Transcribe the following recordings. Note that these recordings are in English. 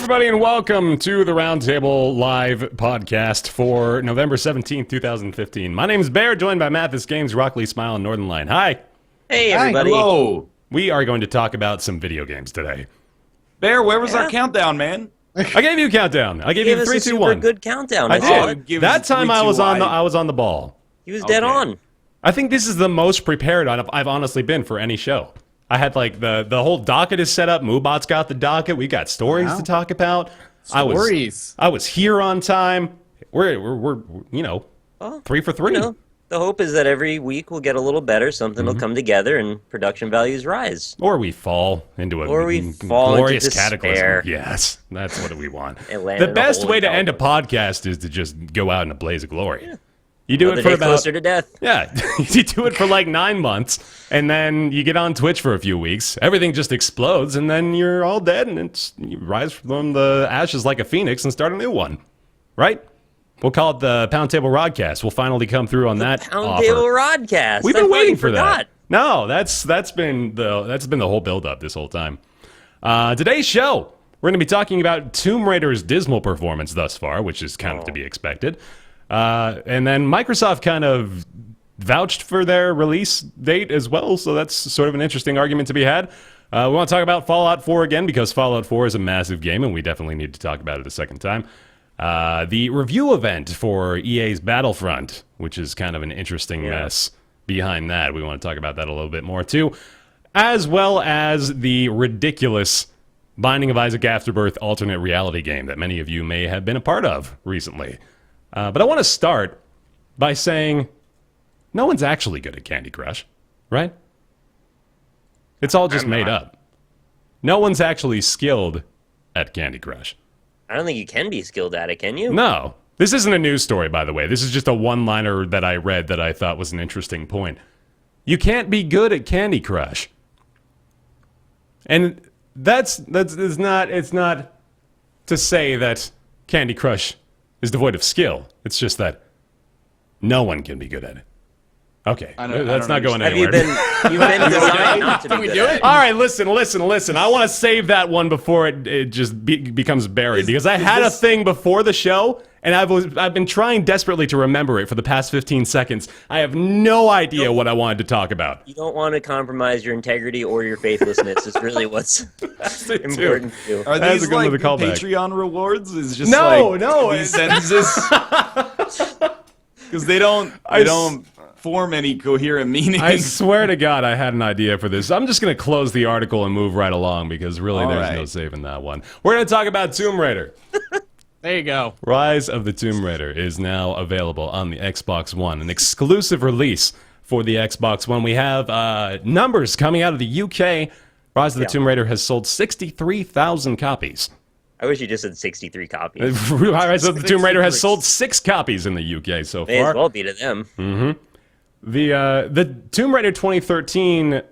everybody, and welcome to the Roundtable live podcast for November 17th, 2015. My name is Bear, joined by Mathis Games, Rockley Smile, and Northern Line. Hi. Hey, everybody. Hello. We are going to talk about some video games today. Bear, where was our countdown, man? I gave you a countdown. I gave you 3, 2, 1. Good countdown. I did. That time I was on the ball. He was dead on. I think this is the most prepared I've honestly been for any show. I had like the whole docket is set up. Moobot's got the docket. We got stories to talk about. Stories. I was here on time. We're 3 for 3. You know, the hope is that every week we'll get a little better. Something will come together and production values rise. Or we fall into a glorious cataclysm. Yes, that's what we want. The best way to end a podcast is to just go out in a blaze of glory. Yeah. You do it for about closer to death. Yeah, you do it for like 9 months, and then you get on Twitch for a few weeks. Everything just explodes, and then you're all dead, and you rise from the ashes like a phoenix and start a new one, right? We'll call it the Pound Table Rodcast. We'll finally come through on that Pound offer. Table Rodcast. We've been waiting for that. No, that's been the whole build-up this whole time. Today's show, we're going to be talking about Tomb Raider's dismal performance thus far, which is kind of to be expected. And then Microsoft kind of vouched for their release date as well, so that's sort of an interesting argument to be had. We want to talk about Fallout 4 again, because Fallout 4 is a massive game, and we definitely need to talk about it a second time. The review event for EA's Battlefront, which is kind of an interesting mess behind that. We want to talk about that a little bit more, too. As well as the ridiculous Binding of Isaac Afterbirth alternate reality game that many of you may have been a part of recently. But I want to start by saying no one's actually good at Candy Crush, right? It's all just made up. No one's actually skilled at Candy Crush. I don't think you can be skilled at it, can you? No. This isn't a news story, by the way. This is just a one-liner that I read that I thought was an interesting point. You can't be good at Candy Crush. And it's not to say that Candy Crush is devoid of skill. It's just that no one can be good at it. Okay, that's not going anywhere. You've been designed not to be good at it. All right, listen. I want to save that one before it just becomes buried, because I had a thing before the show, and I've been trying desperately to remember it for the past 15 seconds. I have no idea what I wanted to talk about. You don't want to compromise your integrity or your faithlessness. It's really what's important to do. Are these like the Patreon rewards? Is just no. These sentences? Because they don't form any coherent meaning. I swear to God, I had an idea for this. I'm just going to close the article and move right along, because really there's no saving that one. We're going to talk about Tomb Raider. There you go. Rise of the Tomb Raider is now available on the Xbox One, an exclusive release for the Xbox One. We have numbers coming out of the UK. Rise of the Tomb Raider has sold 63,000 copies. I wish you just said 63 copies. Rise of the Tomb Raider has sold 6 copies in the UK so far. May as well be to them. Mm-hmm. The Tomb Raider 2013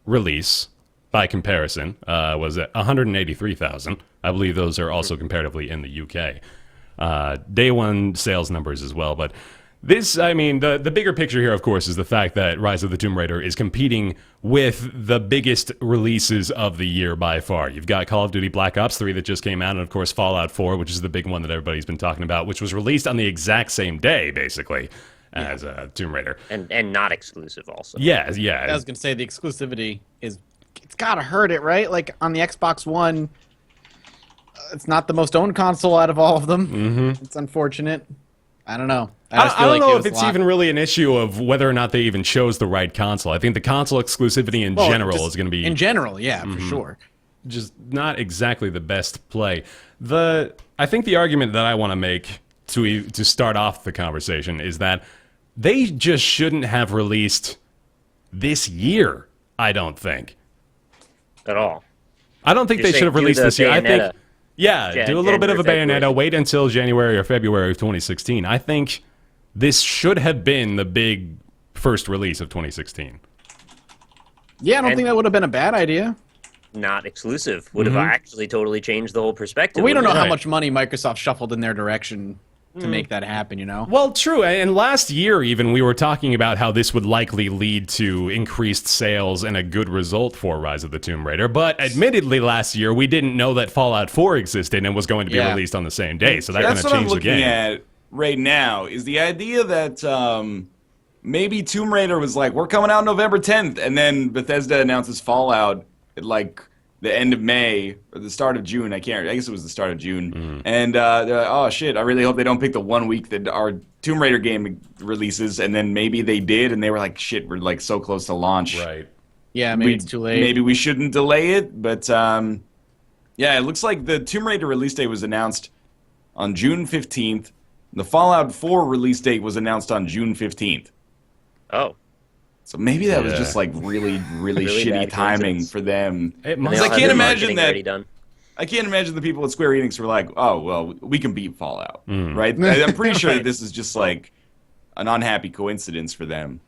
release, by comparison, was at 183,000. I believe those are also comparatively in the UK. Day one sales numbers as well, but this, I mean, the bigger picture here, of course, is the fact that Rise of the Tomb Raider is competing with the biggest releases of the year by far. You've got Call of Duty Black Ops 3 that just came out, and of course Fallout 4, which is the big one that everybody's been talking about, which was released on the exact same day, basically, as Tomb Raider. And not exclusive also. Yeah. I was going to say the exclusivity it's got to hurt it, right? Like on the Xbox One, it's not the most owned console out of all of them. Mm-hmm. It's unfortunate. I don't know. I don't know if it's even really an issue of whether or not they even chose the right console. I think the console exclusivity in general is going to be... In general, yeah, for sure. Just not exactly the best play. I think the argument that I want to make to start off the conversation is that they just shouldn't have released this year, I don't think. At all. I don't think they should have released this year. I think... Yeah, do a little bit of a Bayonetta. Wait until January or February of 2016. I think this should have been the big first release of 2016. Yeah, I don't think that would have been a bad idea. Not exclusive. Would have actually totally changed the whole perspective. But we don't know how much money Microsoft shuffled in their direction to make that happen, you know? Well, true. And last year, even, we were talking about how this would likely lead to increased sales and a good result for Rise of the Tomb Raider. But admittedly, last year, we didn't know that Fallout 4 existed and was going to be released on the same day. So that kind of changed the game. That's what I'm looking at right now, is the idea that maybe Tomb Raider was like, we're coming out November 10th, and then Bethesda announces Fallout at, like, the end of May or the start of June. I guess it was the start of June. And they're like, oh shit, I really hope they don't pick the 1 week that our Tomb Raider game releases. And then maybe they did, and they were like, shit, we're like so close to launch. Right. Yeah, maybe it's too late. Maybe we shouldn't delay it. But yeah, it looks like the Tomb Raider release date was announced on June 15th. The Fallout 4 release date was announced on June 15th. Oh. So maybe that was just like really shitty timing for them. It Because must I can't imagine that. Done. I can't imagine the people at Square Enix were like, "Oh, well, we can beat Fallout," right? I'm pretty sure that this is just like an unhappy coincidence for them.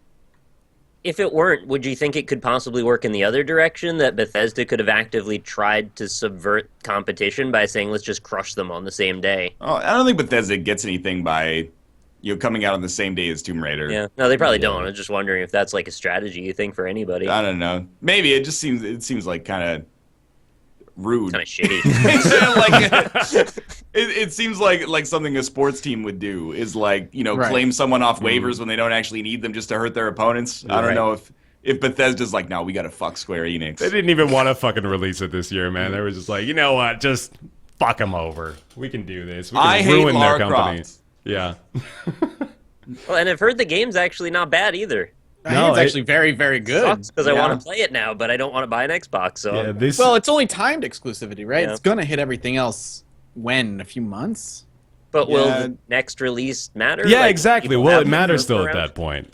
If it weren't, would you think it could possibly work in the other direction, that Bethesda could have actively tried to subvert competition by saying, let's just crush them on the same day? Oh, I don't think Bethesda gets anything by coming out on the same day as Tomb Raider. Yeah, no, they probably don't. I'm just wondering if that's like a strategy you think for anybody. I don't know. Maybe it seems like kind of rude. Kind of shitty. It seems like something a sports team would do, is like, claim someone off waivers when they don't actually need them just to hurt their opponents. I don't know if Bethesda's like, no, we got to fuck Square Enix. They didn't even want to fucking release it this year, man. They were just like, you know what? Just fuck them over. We can do this. We can I hate ruin their Lara company. Croft. Yeah. Well, and I've heard the game's actually not bad either. It's actually very, very good. Because I want to play it now, but I don't want to buy an Xbox. So Yeah, Well, it's only timed exclusivity, right? Yeah. It's going to hit everything else in a few months? But will the next release matter? Yeah, Like, exactly. people Will have it them matter for still at around? that point?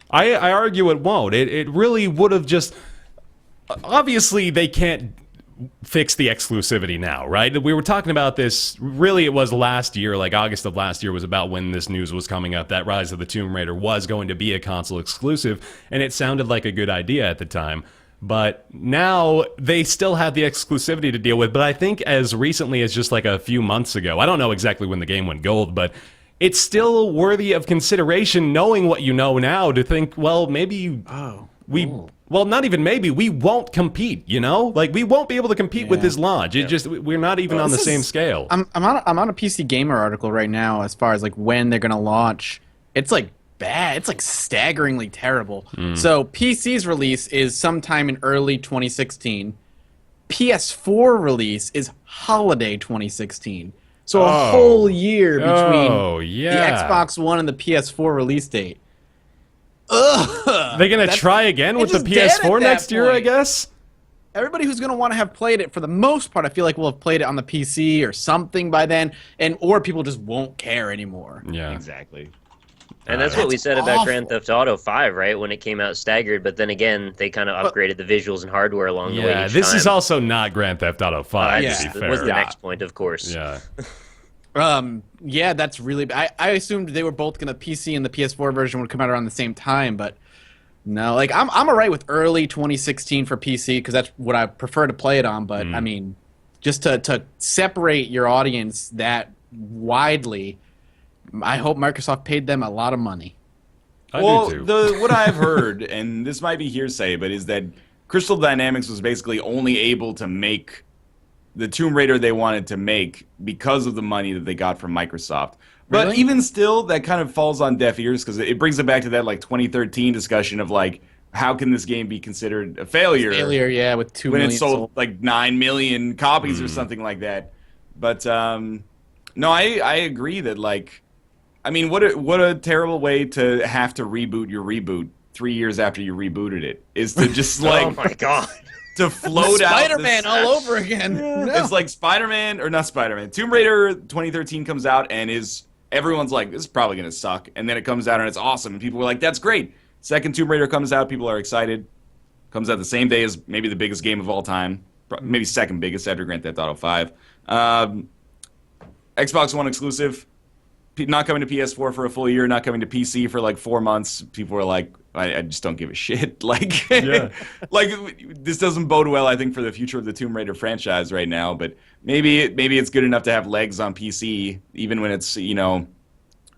I argue it won't. It really would have just... Obviously, they can't fix the exclusivity now, right? We were talking about this, really it was last year, like August of last year was about when this news was coming up, that Rise of the Tomb Raider was going to be a console exclusive, and it sounded like a good idea at the time. But now they still have the exclusivity to deal with, but I think as recently as just like a few months ago, I don't know exactly when the game went gold, but it's still worthy of consideration, knowing what you know now, to think, well, maybe well, not even maybe, we won't compete, you know? Like, we won't be able to compete with this launch. It just, we're not even on the same scale. I'm on a PC Gamer article right now as far as like when they're going to launch. It's like bad. It's like staggeringly terrible. So PC's release is sometime in early 2016. PS4 release is holiday 2016. So a whole year between the Xbox One and the PS4 release date. They're going to try again with the PS4 next year, I guess? Everybody who's going to want to have played it, for the most part, I feel like will have played it on the PC or something by then, or people just won't care anymore. Yeah. Exactly. And that's what we said about awful. Grand Theft Auto 5, right? When it came out staggered, but then again, they kind of upgraded the visuals and hardware along the way. Yeah, this is also not Grand Theft Auto 5, to be fair. Was the next point, of course. Yeah. Yeah, that's really... I assumed they were both going to... PC and the PS4 version would come out around the same time, but no. Like, I'm all right with early 2016 for PC, because that's what I prefer to play it on, but, I mean, just to separate your audience that widely, I hope Microsoft paid them a lot of money. I do too. What I've heard, and this might be hearsay, but is that Crystal Dynamics was basically only able to make the Tomb Raider they wanted to make because of the money that they got from Microsoft. But Really? even still, that kind of falls on deaf ears, because it brings it back to that like 2013 discussion of like, how can this game be considered a failure? Failure, yeah, with 2 when million it sold like 9 million copies or something like that. But no, I agree that, like, I mean, what a terrible way to have to reboot your reboot 3 years after you rebooted it, is to just like Oh my god. to float out Spider-Man all over again. No. It's like Spider-Man, or not Spider-Man, Tomb Raider 2013 comes out and everyone's like, this is probably going to suck. And then it comes out and it's awesome. And people were like, that's great. Second Tomb Raider comes out, people are excited. Comes out the same day as maybe the biggest game of all time. Maybe second biggest after Grand Theft Auto 5. Xbox One exclusive. not coming to PS4 for a full year, not coming to PC for like 4 months, people were like, I just don't give a shit. Like, like this doesn't bode well, I think, for the future of the Tomb Raider franchise right now. But maybe it's good enough to have legs on PC, even when it's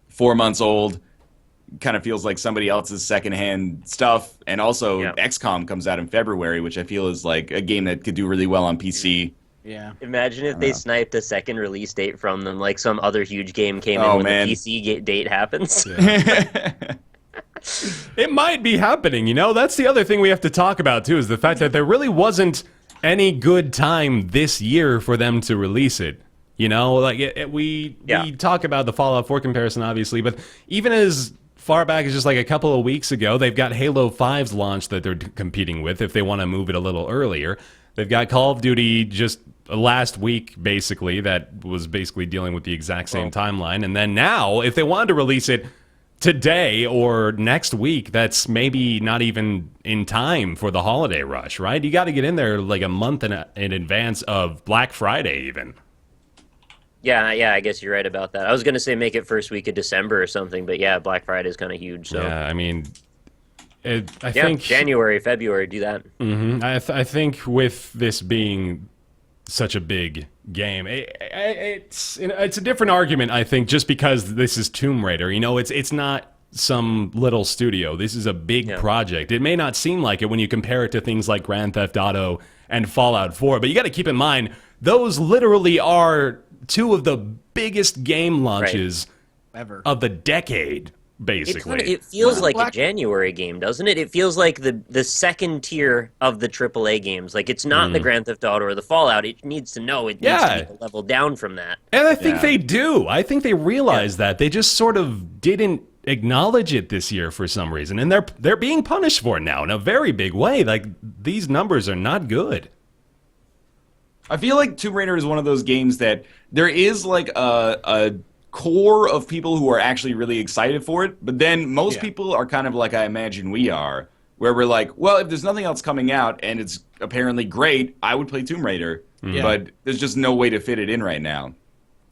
4 months old. Kind of feels like somebody else's secondhand stuff. And also, XCOM comes out in February, which I feel is like a game that could do really well on PC. Yeah. Imagine if they sniped a second release date from them, like some other huge game came in when the PC date happens. Yeah. It might be happening, That's the other thing we have to talk about, too, is the fact that there really wasn't any good time this year for them to release it. We talk about the Fallout 4 comparison, obviously, but even as far back as just like a couple of weeks ago, they've got Halo 5's launch that they're competing with if they want to move it a little earlier. They've got Call of Duty just last week, basically, that was basically dealing with the exact same timeline. And then now, if they wanted to release it today or next week, that's maybe not even in time for the holiday rush, right? You got to get in there like a month in advance of Black Friday even. Yeah, I guess you're right about that. I was going to say make it first week of December or something, but yeah, Black Friday is kind of huge. So. Yeah, I mean, I think January, February, do that. Mm-hmm. I think with this being such a big game, it's a different argument. I think just because this is Tomb Raider, it's not some little studio. This is a big project. It may not seem like it when you compare it to things like Grand Theft Auto and Fallout 4, but you got to keep in mind those literally are two of the biggest game launches ever of the decade. Basically, it feels like a January game, doesn't it? It feels like the second tier of the AAA games. Like it's not the Grand Theft Auto or the Fallout. It needs to know it needs to be a level down from that. And I think they do. I think they realize that. They just sort of didn't acknowledge it this year for some reason, and they're being punished for it now in a very big way. Like these numbers are not good. I feel like Tomb Raider is one of those games that there is like a core of people who are actually really excited for it, but then most people are kind of like I imagine we are, where we're like, well, if there's nothing else coming out and it's apparently great, I would play Tomb Raider, but there's just no way to fit it in right now.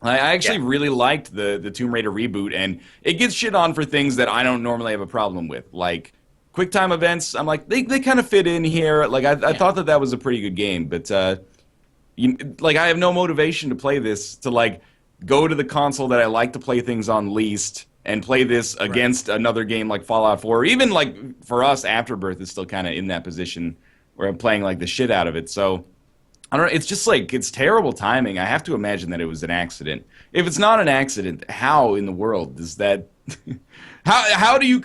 I actually really liked the Tomb Raider reboot, and it gets shit on for things that I don't normally have a problem with, like QuickTime events. I'm like, they kind of fit in here. Like I thought that was a pretty good game, but I have no motivation to play this, to like go to the console that I like to play things on least and play this against another game like Fallout 4. Or even like for us, Afterbirth is still kind of in that position where I'm playing like the shit out of it. So I don't know. It's just like, it's terrible timing. I have to imagine that it was an accident. If it's not an accident, how in the world does that... how do you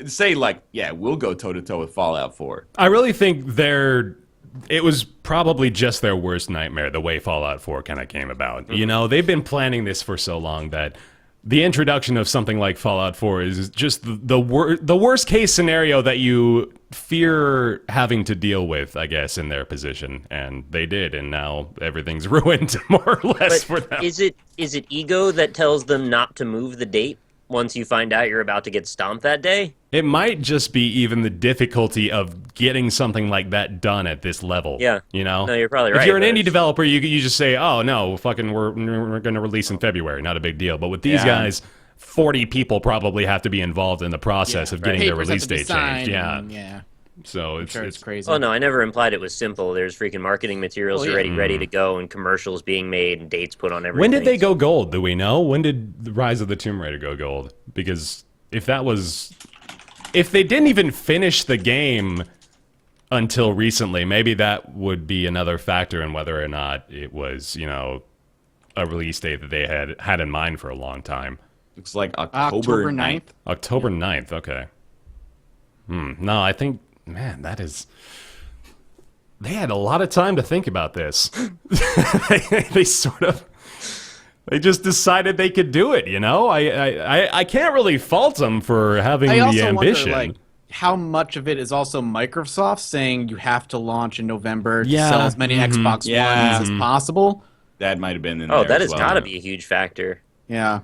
say like, yeah, we'll go toe to toe with Fallout 4? I really think it was probably just their worst nightmare, the way Fallout 4 kind of came about. They've been planning this for so long that the introduction of something like Fallout 4 is just the worst case scenario that you fear having to deal with, I guess, in their position. And they did, and now everything's ruined, more or less, for them. Is it ego that tells them not to move the date once you find out you're about to get stomped that day? It might just be even the difficulty of getting something like that done at this level. Yeah. No, you're probably right. If you're an indie developer, you just say, oh, no, we're going to release in February. Not a big deal. But with these guys, 40 people probably have to be involved in the process of getting their release date changed. Yeah. So it's crazy. Oh, no, I never implied it was simple. There's freaking marketing materials already ready to go and commercials being made and dates put on everything. When did they go gold? Do we know? When did the Rise of the Tomb Raider go gold? Because if they didn't even finish the game until recently, maybe that would be another factor in whether or not it was, a release date that they had in mind for a long time. Looks like October 9th. October 9th, okay. No, I think, man, that is... They had a lot of time to think about this. They just decided they could do it, I can't really fault them for having the ambition. Wonder, how much of it is also Microsoft saying you have to launch in November to sell as many Xbox Ones as possible? That might have been in there. Oh, that has well. got to be a huge factor. Yeah.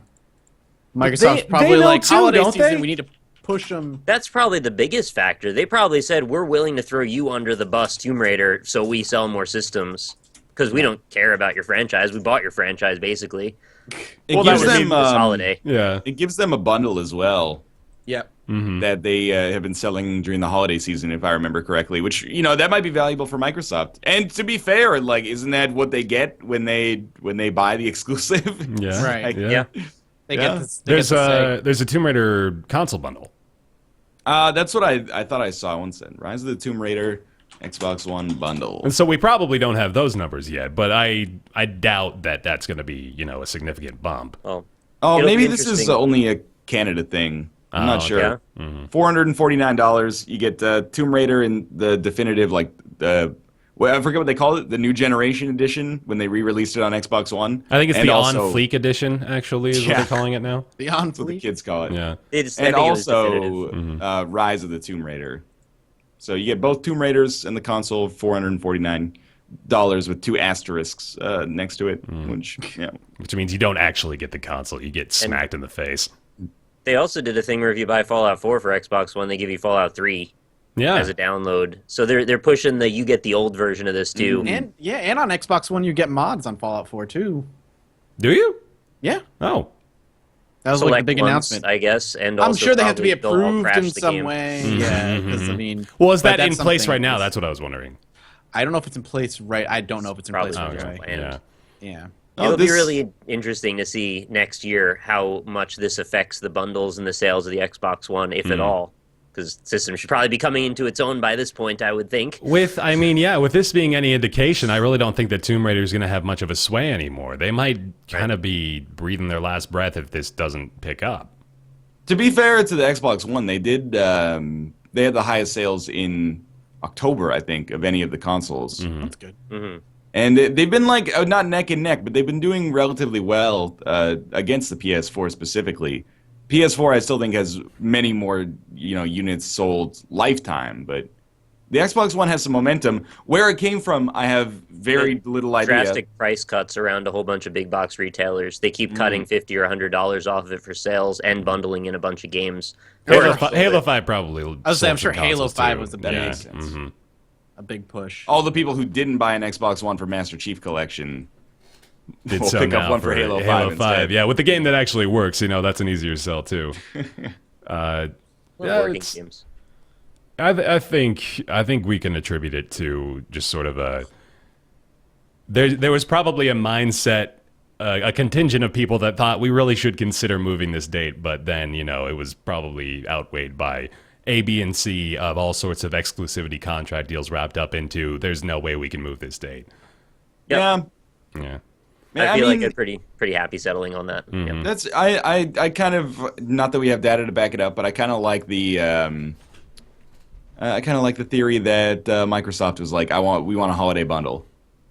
Microsoft's probably like, holiday season, we need to push them. That's probably the biggest factor. They probably said, we're willing to throw you under the bus, Tomb Raider, so we sell more systems. because we don't care about your franchise. We bought your franchise basically. It Well, gives that would them be this holiday. Yeah. It gives them a bundle as well Yep. that they have been selling during the holiday season, if I remember correctly. Which that might be valuable for Microsoft. And to be fair, like, isn't that what they get when they buy the exclusive? Yeah. Right. Like, Yeah. They Yeah. get this. They get to There's a Tomb Raider console bundle. That's what I thought I saw one said. Rise of the Tomb Raider Xbox One bundle. And so we probably don't have those numbers yet, but I doubt that that's going to be, a significant bump. Oh, Oh, It'll maybe be this is interesting. only a Canada thing. I'm not okay. sure. Yeah. $449. You get Tomb Raider in the definitive, like I forget what they call it, the new generation edition when they re-released it on Xbox One. I think it's And the also- On Fleek edition, actually, is what Yeah. they're calling it now. the on That's what the fleek. kids call it. Yeah. I And think it was definitive. also Rise of the Tomb Raider. So you get both Tomb Raiders and the console, $449 with 2 asterisks next to it, Which means you don't actually get the console. You get smacked in the face. They also did a thing where if you buy Fallout 4 for Xbox One, they give you Fallout 3 Yeah. as a download. So they're pushing you get the old version of this too. And on Xbox One you get mods on Fallout 4 too. Do you? Yeah. Oh. That was like Select the big ones, announcement. I guess, and I'm also sure they have to be probably they'll all approved crash in the some game. way. Yeah, because I mean, Well, is but that in that's place something- right now? That's what I was wondering. I don't know if it's in place right. I don't know if it's in Probably place not. right Okay. away. And- Yeah. Yeah. It'll be this- really interesting to see next year how much this affects the bundles and the sales of the Xbox One, if at all. Because the system should probably be coming into its own by this point, I would think. With this being any indication, I really don't think that Tomb Raider is going to have much of a sway anymore. They might kind of be breathing their last breath if this doesn't pick up. To be fair to the Xbox One, they did. They had the highest sales in October, I think, of any of the consoles. That's good. And they've been like not neck and neck, but they've been doing relatively well against the PS4 specifically. PS4, I still think has many more units sold lifetime, but the Xbox One has some momentum. Where it came from, I have very little idea. Drastic price cuts around a whole bunch of big box retailers. They keep cutting $50 or $100 off of it for sales and bundling in a bunch of games. Halo 5 probably. I was saying, I'm sold sure some Halo consoles, 5 too. was the That big, makes sense. a big push. All the people who didn't buy an Xbox One for Master Chief Collection Did will so pick up now one for Halo 5 instead. Yeah, with the game that actually works, that's an easier sell too. Well, Yeah, working it's- games. I think we can attribute it to just sort of there was probably a mindset, a contingent of people that thought we really should consider moving this date, but then it was probably outweighed by A, B, and C of all sorts of exclusivity contract deals wrapped up into there's no way we can move this date. Yeah. Yeah. I I feel mean, like I'm pretty happy settling on that. Yeah. That's I kind of, not that we have data to back it up, but I kind of like the theory that Microsoft was like, we want a holiday bundle.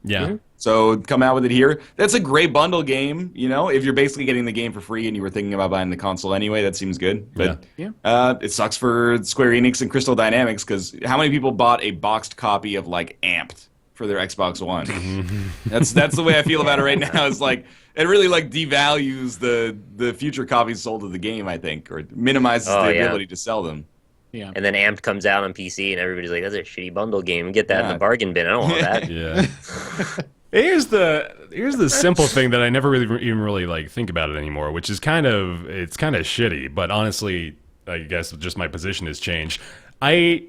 Yeah. So come out with it here. That's a great bundle game, if you're basically getting the game for free and you were thinking about buying the console anyway, that seems good. But it sucks for Square Enix and Crystal Dynamics because how many people bought a boxed copy of like Amped for their Xbox One? That's the way I feel about it right now. It's like it really like devalues the future copies sold of the game, I think, or minimizes the ability to sell them. Yeah. And then Amped comes out on PC, and everybody's like, "That's a shitty bundle game. Get that in the bargain bin. I don't want that." Yeah. Here's the simple thing that I never even really like think about it anymore, which is kind of shitty, but honestly, I guess just my position has changed. I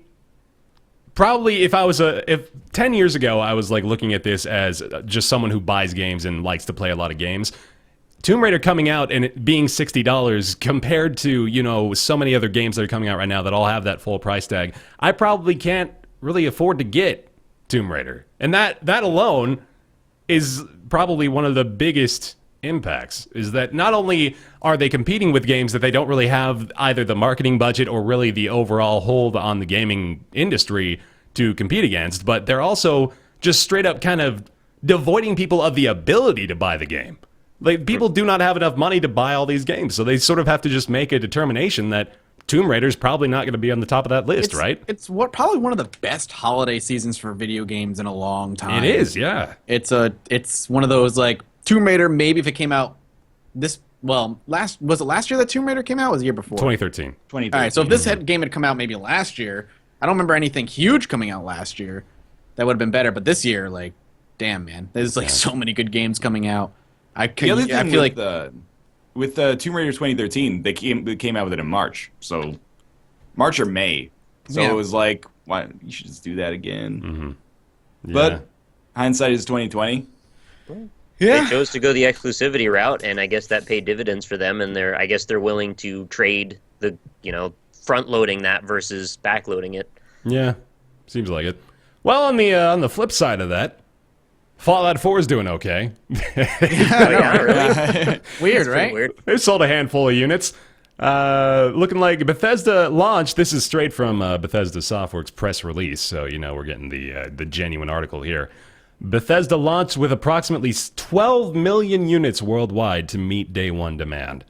probably if 10 years ago I was like looking at this as just someone who buys games and likes to play a lot of games, Tomb Raider coming out and it being $60 compared to, so many other games that are coming out right now that all have that full price tag, I probably can't really afford to get Tomb Raider. And that alone is probably one of the biggest impacts, is that not only are they competing with games that they don't really have either the marketing budget or really the overall hold on the gaming industry to compete against, but they're also just straight up kind of devoiding people of the ability to buy the game. Like, people do not have enough money to buy all these games, so they sort of have to just make a determination that Tomb Raider's probably not going to be on the top of that list, right? It's probably one of the best holiday seasons for video games in a long time. It is, yeah. It's one of those like Tomb Raider. Maybe if it came out was it last year that Tomb Raider came out? Or was it the year before? 2013. All right, so if this game had come out maybe last year, I don't remember anything huge coming out last year that would have been better. But this year, like, damn, man, there's like so many good games coming out. The other thing I feel like with Tomb Raider 2013, they came out with it in March, so March or May. So Yeah. it was like, why you should just do that again. Yeah. But hindsight is 2020. They chose to go the exclusivity route, and I guess that paid dividends for them. And I guess they're willing to trade the, front loading that versus back loading it. Yeah, seems like it. Well, on the flip side of that, Fallout 4 is doing okay. Oh, yeah, really? weird, Pretty right? weird. They've sold a handful of units. Looking like Bethesda launched. This is straight from Bethesda Softworks press release, so we're getting the genuine article here. Bethesda launched with approximately 12 million units worldwide to meet day one demand.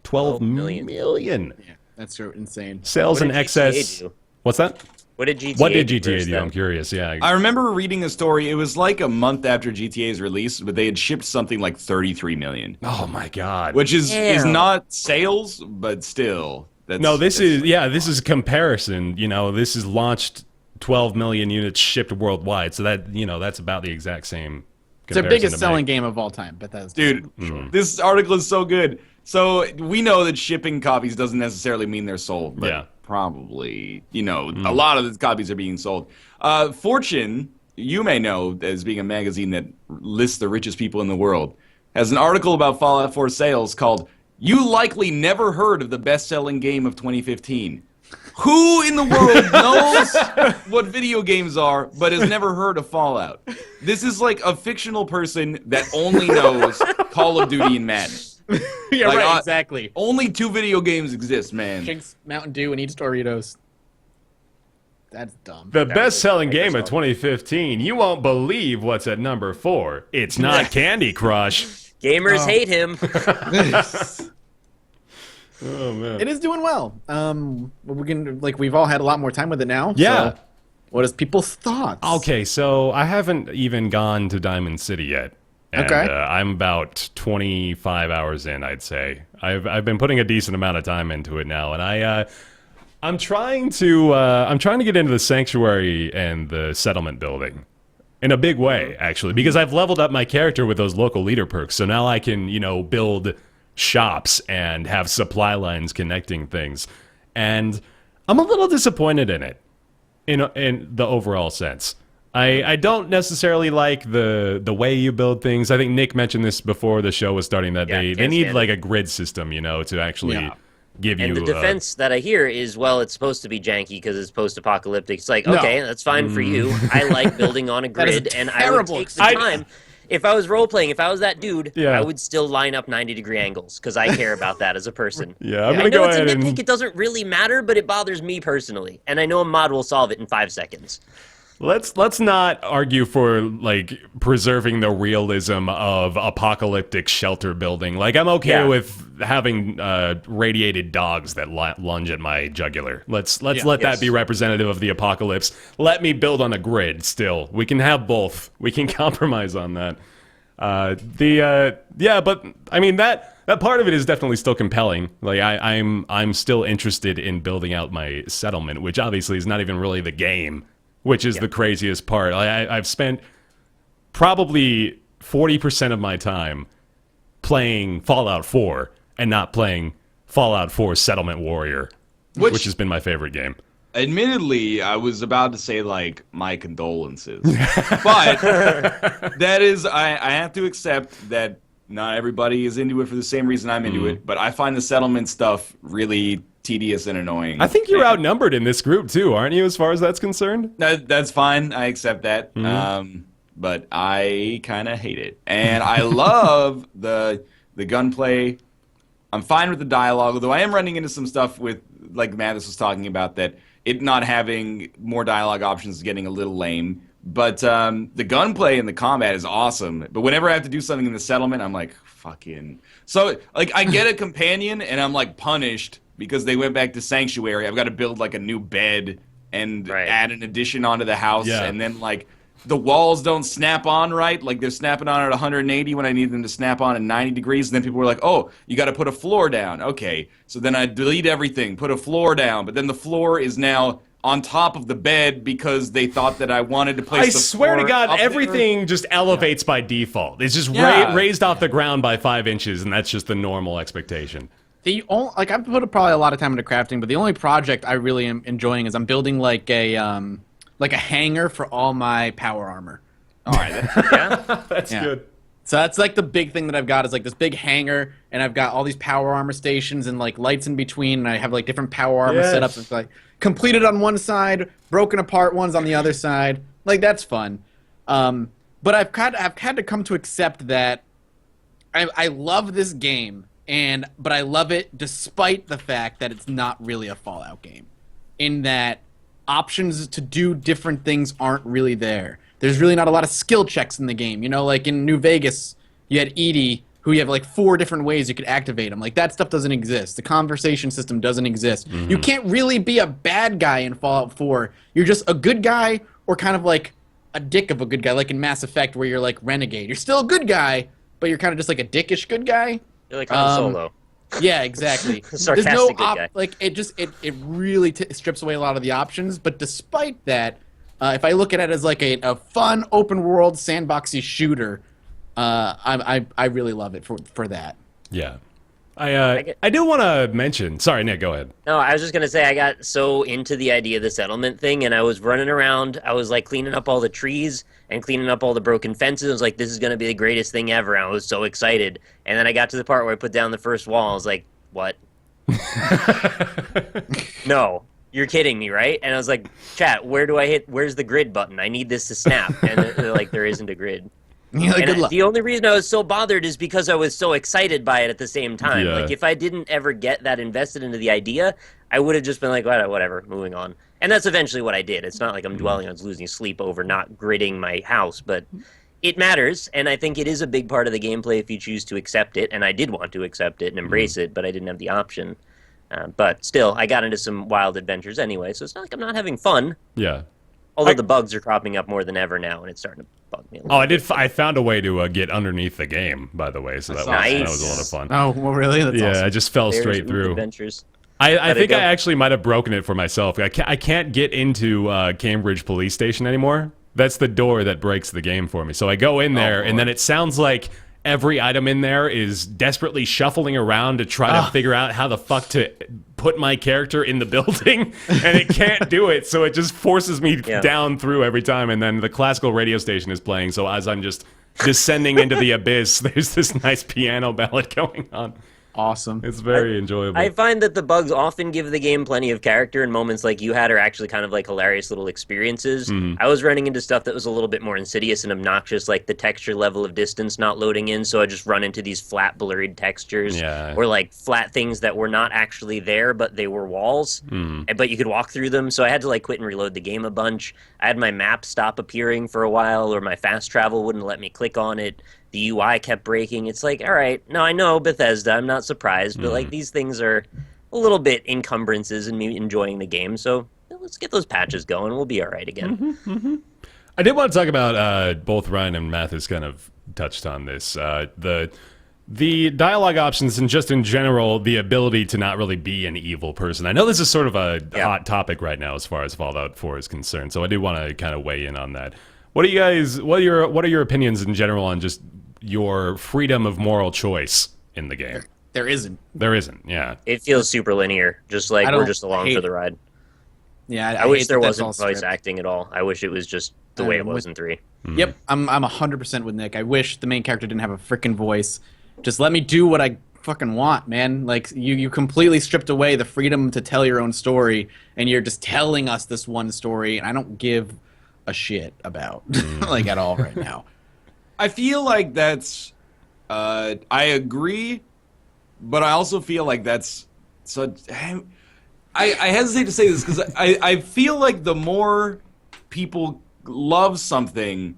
12 million. Yeah, that's so insane. Sales What in did GTA excess. do? What's that? What did GTA What did do GTA first, do? then? I'm curious. Yeah. I remember reading a story. It was like a month after GTA's release, but they had shipped something like 33 million, Oh my God. which is Damn. not sales, but still. No, this is comparison. This is launched 12 million units shipped worldwide. So that that's about the exact same. It's their comparison biggest to selling make. game of all time, Bethesda. Dude, this article is so good. So we know that shipping copies doesn't necessarily mean they're sold, but Yeah. probably, a lot of the copies are being sold. Fortune, you may know as being a magazine that lists the richest people in the world, has an article about Fallout 4 sales called "You Likely Never Heard of the Best-Selling Game of 2015." Who in the world knows what video games are, but has never heard of Fallout? This is like a fictional person that only knows Call of Duty and Madden. yeah, Like, right, exactly. Only 2 video games exist, man. Drinks Mountain Dew and eats Doritos. That's dumb. The best-selling Microsoft. game of 2015. You won't believe what's at number 4. It's not Candy Crush. Gamers hate him. Oh man. It is doing well. We've all had a lot more time with it now. Yeah. So what is people's thoughts? Okay, so I haven't even gone to Diamond City yet. And, Okay. I'm about 25 hours in, I'd say. I've been putting a decent amount of time into it now, and I'm trying to get into the sanctuary and the settlement building in a big way, actually, because I've leveled up my character with those local leader perks. So now I can, build shops and have supply lines connecting things, and I'm a little disappointed in it. In the overall sense, I don't necessarily like the way you build things. I think Nick mentioned this before the show was starting, that Yeah, they can't need stand like a grid system, to actually Yeah. give And you the defense that I hear is, well, it's supposed to be janky because it's post-apocalyptic. It's like, No. okay, that's fine for you. I like building on a That is grid, a and I would terrible take the excuse. time. If I was role-playing, if I was that dude, Yeah. I would still line up 90-degree angles because I care about that as a person. Yeah, I'm I gonna know go it's a ahead nitpick, and it doesn't really matter, but it bothers me personally. And I know a mod will solve it in 5 seconds. let's not argue for like preserving the realism of apocalyptic shelter building. Like I'm okay Yeah. with having radiated dogs that lunge at my jugular. Let's let that Yes. be representative of the apocalypse. Let me build on a grid. Still, we can have both. We can compromise on that. But I mean that part of it is definitely still compelling. Like I'm still interested in building out my settlement, which obviously is not even really the game, which is the craziest part. I've spent probably 40% of my time playing Fallout 4 and not playing Fallout 4 Settlement Warrior, which has been my favorite game. Admittedly, I was about to say, like, my condolences. But that is, I have to accept that not everybody is into it for the same reason I'm into it, but I find the settlement stuff really tedious and annoying. I think you're And outnumbered in this group too, aren't you, as far as that's concerned? That's fine. I accept that. But I kind of hate it. And I love the gunplay. I'm fine with the dialogue, although I am running into some stuff with, like Mathis was talking about, that it not having more dialogue options is getting a little lame. But the gunplay and the combat is awesome. But whenever I have to do something in the settlement, I'm like, fucking. So, like, I get a companion, and I'm, like, punished because they went back to Sanctuary. I've got to build, like, a new bed and add an addition onto the house. Yeah. And then, like, the walls don't snap on right. Like, they're snapping on at 180 when I need them to snap on at 90 degrees. And then people were like, oh, you got to put a floor down. Okay. So then I delete everything, put a floor down. But then the floor is now on top of the bed because they thought that I wanted to place I the swear to floor God, up there. everything just elevates by default. It's just Yeah. raised off the ground by 5 inches, and that's just the normal expectation. The only, like I've put probably a lot of time into crafting, but the only project I really am enjoying is I'm building like a hanger for all my power armor. All right. Yeah. That's Yeah. good. So that's like the big thing that I've got is like this big hanger, and I've got all these power armor stations and like lights in between, and I have like different power armor Yes. setups. It's like completed on one side, broken apart ones on the other side. Like that's fun. But I've had to come to accept that I love this game, but I love it despite the fact that it's not really a Fallout game, in that options to do different things aren't really there. There's really not a lot of skill checks in the game. You know, like in New Vegas, you had Edie, who you have like 4 different ways you could activate them. Like that stuff doesn't exist. The conversation system doesn't exist. You can't really be a bad guy in Fallout 4. You're just a good guy, or kind of like a dick of a good guy, like in Mass Effect, where you're like renegade. You're still a good guy, but you're kind of just like a dickish good guy. You're like Han Solo. Yeah, exactly. Sarcastic good guy. Like it really strips away a lot of the options. But despite that, if I look at it as like a fun open world sandboxy shooter, I really love it for that. Yeah. I do want to mention. Sorry, Nick, go ahead. No, I was just going to say I got so into the idea of the settlement thing, and I was running around. I was like cleaning up all the trees and cleaning up all the broken fences. I was like, this is going to be the greatest thing ever. I was so excited. And then I got to the part where I put down the first wall. I was like, what? No, you're kidding me, right? And I was like, chat, where do I hit? Where's the grid button? I need this to snap. And they're like, there isn't a grid. Yeah, good luck. The only reason I was so bothered is because I was so excited by it at the same time. Yeah. Like, if I didn't ever get that invested into the idea, I would have just been like, whatever, moving on. And that's eventually what I did. It's not like I'm dwelling on losing sleep over not gridding my house, but it matters, and I think it is a big part of the gameplay if you choose to accept it, and I did want to accept it and embrace it, but I didn't have the option. But still, I got into some wild adventures anyway, so it's not like I'm not having fun. Yeah. Although the bugs are cropping up more than ever now, and it's starting to bug me a little. Oh, I found a way to get underneath the game, by the way, so that Nice. was a lot of fun. Oh, well, really? That's Yeah, awesome. I just fell There's straight Oof through. Adventures. I How'd it think go? I actually might have broken it for myself. I can't get into Cambridge Police Station anymore. That's the door that breaks the game for me. So I go in there, and then it sounds like every item in there is desperately shuffling around to try to figure out how the fuck to put my character in the building, and it can't do it. So it just forces me down through every time, and then the classical radio station is playing. So as I'm just descending into the abyss, there's this nice piano ballad going on. Awesome. It's very enjoyable. I find that the bugs often give the game plenty of character, and moments like you had are actually kind of like hilarious little experiences. I was running into stuff that was a little bit more insidious and obnoxious, like the texture level of distance not loading in, so I just run into these flat, blurred textures, or like flat things that were not actually there, but they were walls, but you could walk through them, so I had to like quit and reload the game a bunch. I had my map stop appearing for a while, or my fast travel wouldn't let me click on it. The UI kept breaking. It's like, all right, now I know Bethesda, I'm not surprised, but like these things are a little bit encumbrances in me enjoying the game, so let's get those patches going. We'll be all right again. I did want to talk about both Ryan and Mathis kind of touched on this. The dialogue options and just in general, the ability to not really be an evil person. I know this is sort of a hot topic right now as far as Fallout 4 is concerned, so I do want to kind of weigh in on that. What are you guys? What are your opinions in general on just your freedom of moral choice in the game? There isn't. There isn't. Yeah. It feels super linear, just like we're just along for the ride. Yeah, I wish hate there that that's wasn't all voice script. acting at all. I wish it was just the way it was in 3. Yep, I'm 100% with Nick. I wish the main character didn't have a freaking voice. Just let me do what I fucking want, man. Like you completely stripped away the freedom to tell your own story, and you're just telling us this one story, and I don't give a shit about like at all right now. I feel like that's I agree, but I also feel like that's such I hesitate to say this because I feel like the more people love something,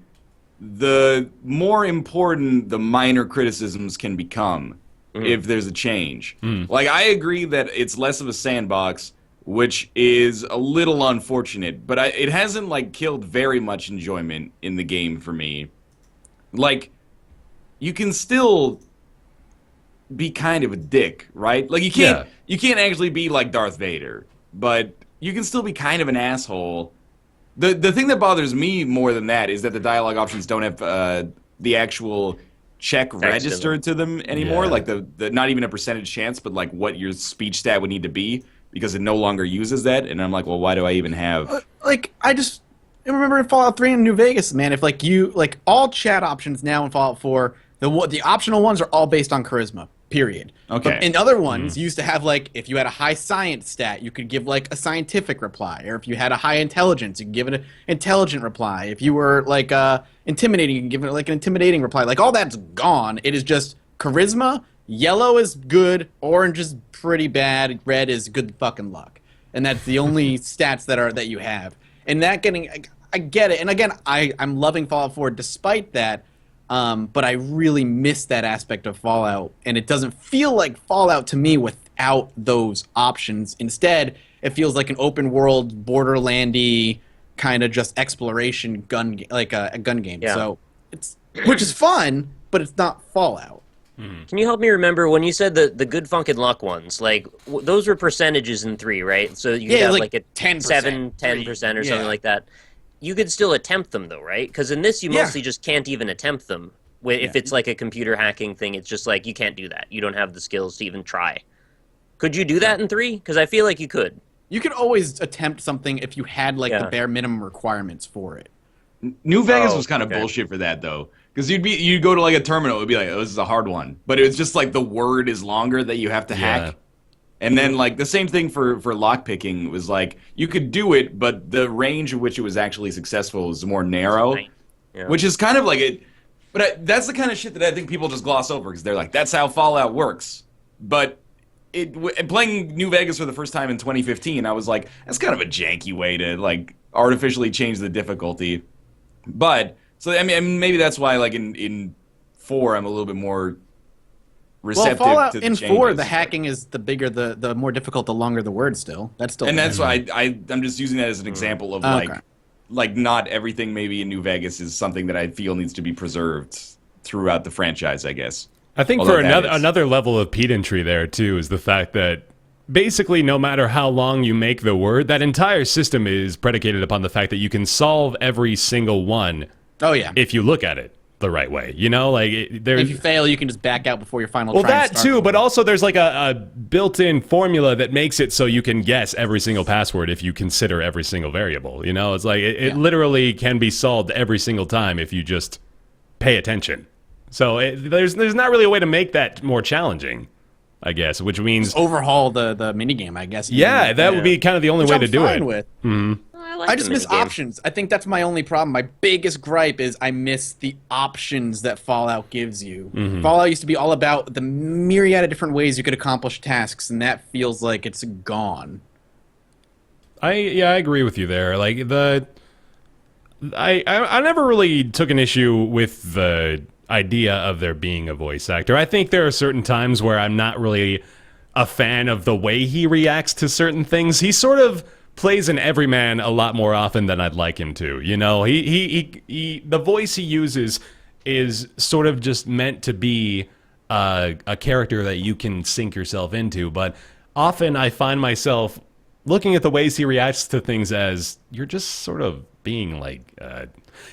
the more important the minor criticisms can become if there's a change. Like, I agree that it's less of a sandbox, which is a little unfortunate, but it hasn't, like, killed very much enjoyment in the game for me. Like, you can still be kind of a dick, right? Like, you can't actually be like Darth Vader, but you can still be kind of an asshole. The thing that bothers me more than that is that the dialogue options don't have the actual check registered to them anymore. Yeah. Like the not even a percentage chance, but like what your speech stat would need to be, because it no longer uses that. And I'm like, well, why do I even have? Like, I remember in Fallout 3 and New Vegas, man. If like you like all chat options now in Fallout 4, the optional ones are all based on charisma. Period. Okay. But in other ones, you used to have like if you had a high science stat, you could give like a scientific reply, or if you had a high intelligence, you could give it an intelligent reply. If you were like intimidating, you can give it like an intimidating reply. Like all that's gone. It is just charisma. Yellow is good, orange is pretty bad, red is good fucking luck, and that's the only stats that you have. And that I get it. And again, I'm loving Fallout 4 despite that. But I really miss that aspect of Fallout, and it doesn't feel like Fallout to me without those options. Instead, it feels like an open world, Borderlandy kind of just exploration gun a gun game. Yeah. So which is fun, but it's not Fallout. Can you help me remember when you said the good funkin' luck ones? Like those were percentages in 3, right? So you could have like a 10%, 10% or something like that. You could still attempt them though, right? Because in this, you mostly just can't even attempt them. If it's like a computer hacking thing, it's just like you can't do that. You don't have the skills to even try. Could you do that in 3? Because I feel like you could. You could always attempt something if you had like the bare minimum requirements for it. New Vegas was kind of bullshit for that though, because you'd go to like a terminal, it'd be like, oh, this is a hard one, but it was just like the word is longer that you have to hack. And then, like, the same thing for lockpicking was, like, you could do it, but the range at which it was actually successful was more narrow, which is kind of like it. But that's the kind of shit that I think people just gloss over, because they're like, that's how Fallout works. But playing New Vegas for the first time in 2015, I was like, that's kind of a janky way to, like, artificially change the difficulty. But, so, I mean maybe that's why, like, in 4, I'm a little bit more receptive Fallout to the in changes. 4, the hacking is the bigger, the more difficult, the longer the word still. That's still. And that's why I'm just using that as an example of like not everything maybe in New Vegas is something that I feel needs to be preserved throughout the franchise, I guess. I think Although for another level of pedantry there too is the fact that basically no matter how long you make the word, that entire system is predicated upon the fact that you can solve every single one. Oh yeah. If you look at it the right way, you know, like if you fail, you can just back out before your final. Well, that too, but also there's like a built-in formula that makes it so you can guess every single password if you consider every single variable. You know, it's like it literally can be solved every single time if you just pay attention. So there's not really a way to make that more challenging, I guess, which means just overhaul the minigame, I guess. Yeah, that would be kind of the only way to do it. With. Mm-hmm. I just miss options. I think that's my only problem. My biggest gripe is I miss the options that Fallout gives you. Mm-hmm. Fallout used to be all about the myriad of different ways you could accomplish tasks, and that feels like it's gone. I agree with you there. Like I never really took an issue with the idea of there being a voice actor. I think there are certain times where I'm not really a fan of the way he reacts to certain things. He sort of plays an everyman a lot more often than I'd like him to. You know, he the voice he uses is sort of just meant to be a character that you can sink yourself into. But often I find myself looking at the ways he reacts to things as you're just sort of being like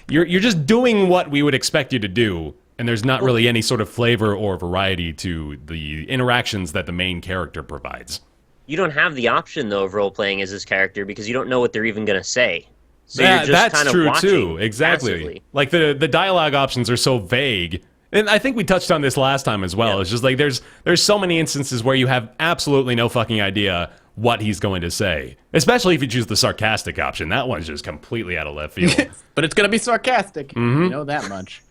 you're just doing what we would expect you to do. And there's not really any sort of flavor or variety to the interactions that the main character provides. You don't have the option, though, of role-playing as this character because you don't know what they're even going to say. So yeah, you're just that's kind of true, too. Exactly. Passively. Like, the dialogue options are so vague. And I think we touched on this last time as well. Yeah. It's just like there's so many instances where you have absolutely no fucking idea what he's going to say. Especially if you choose the sarcastic option. That one's just completely out of left field. But it's going to be sarcastic. Mm-hmm. You know that much.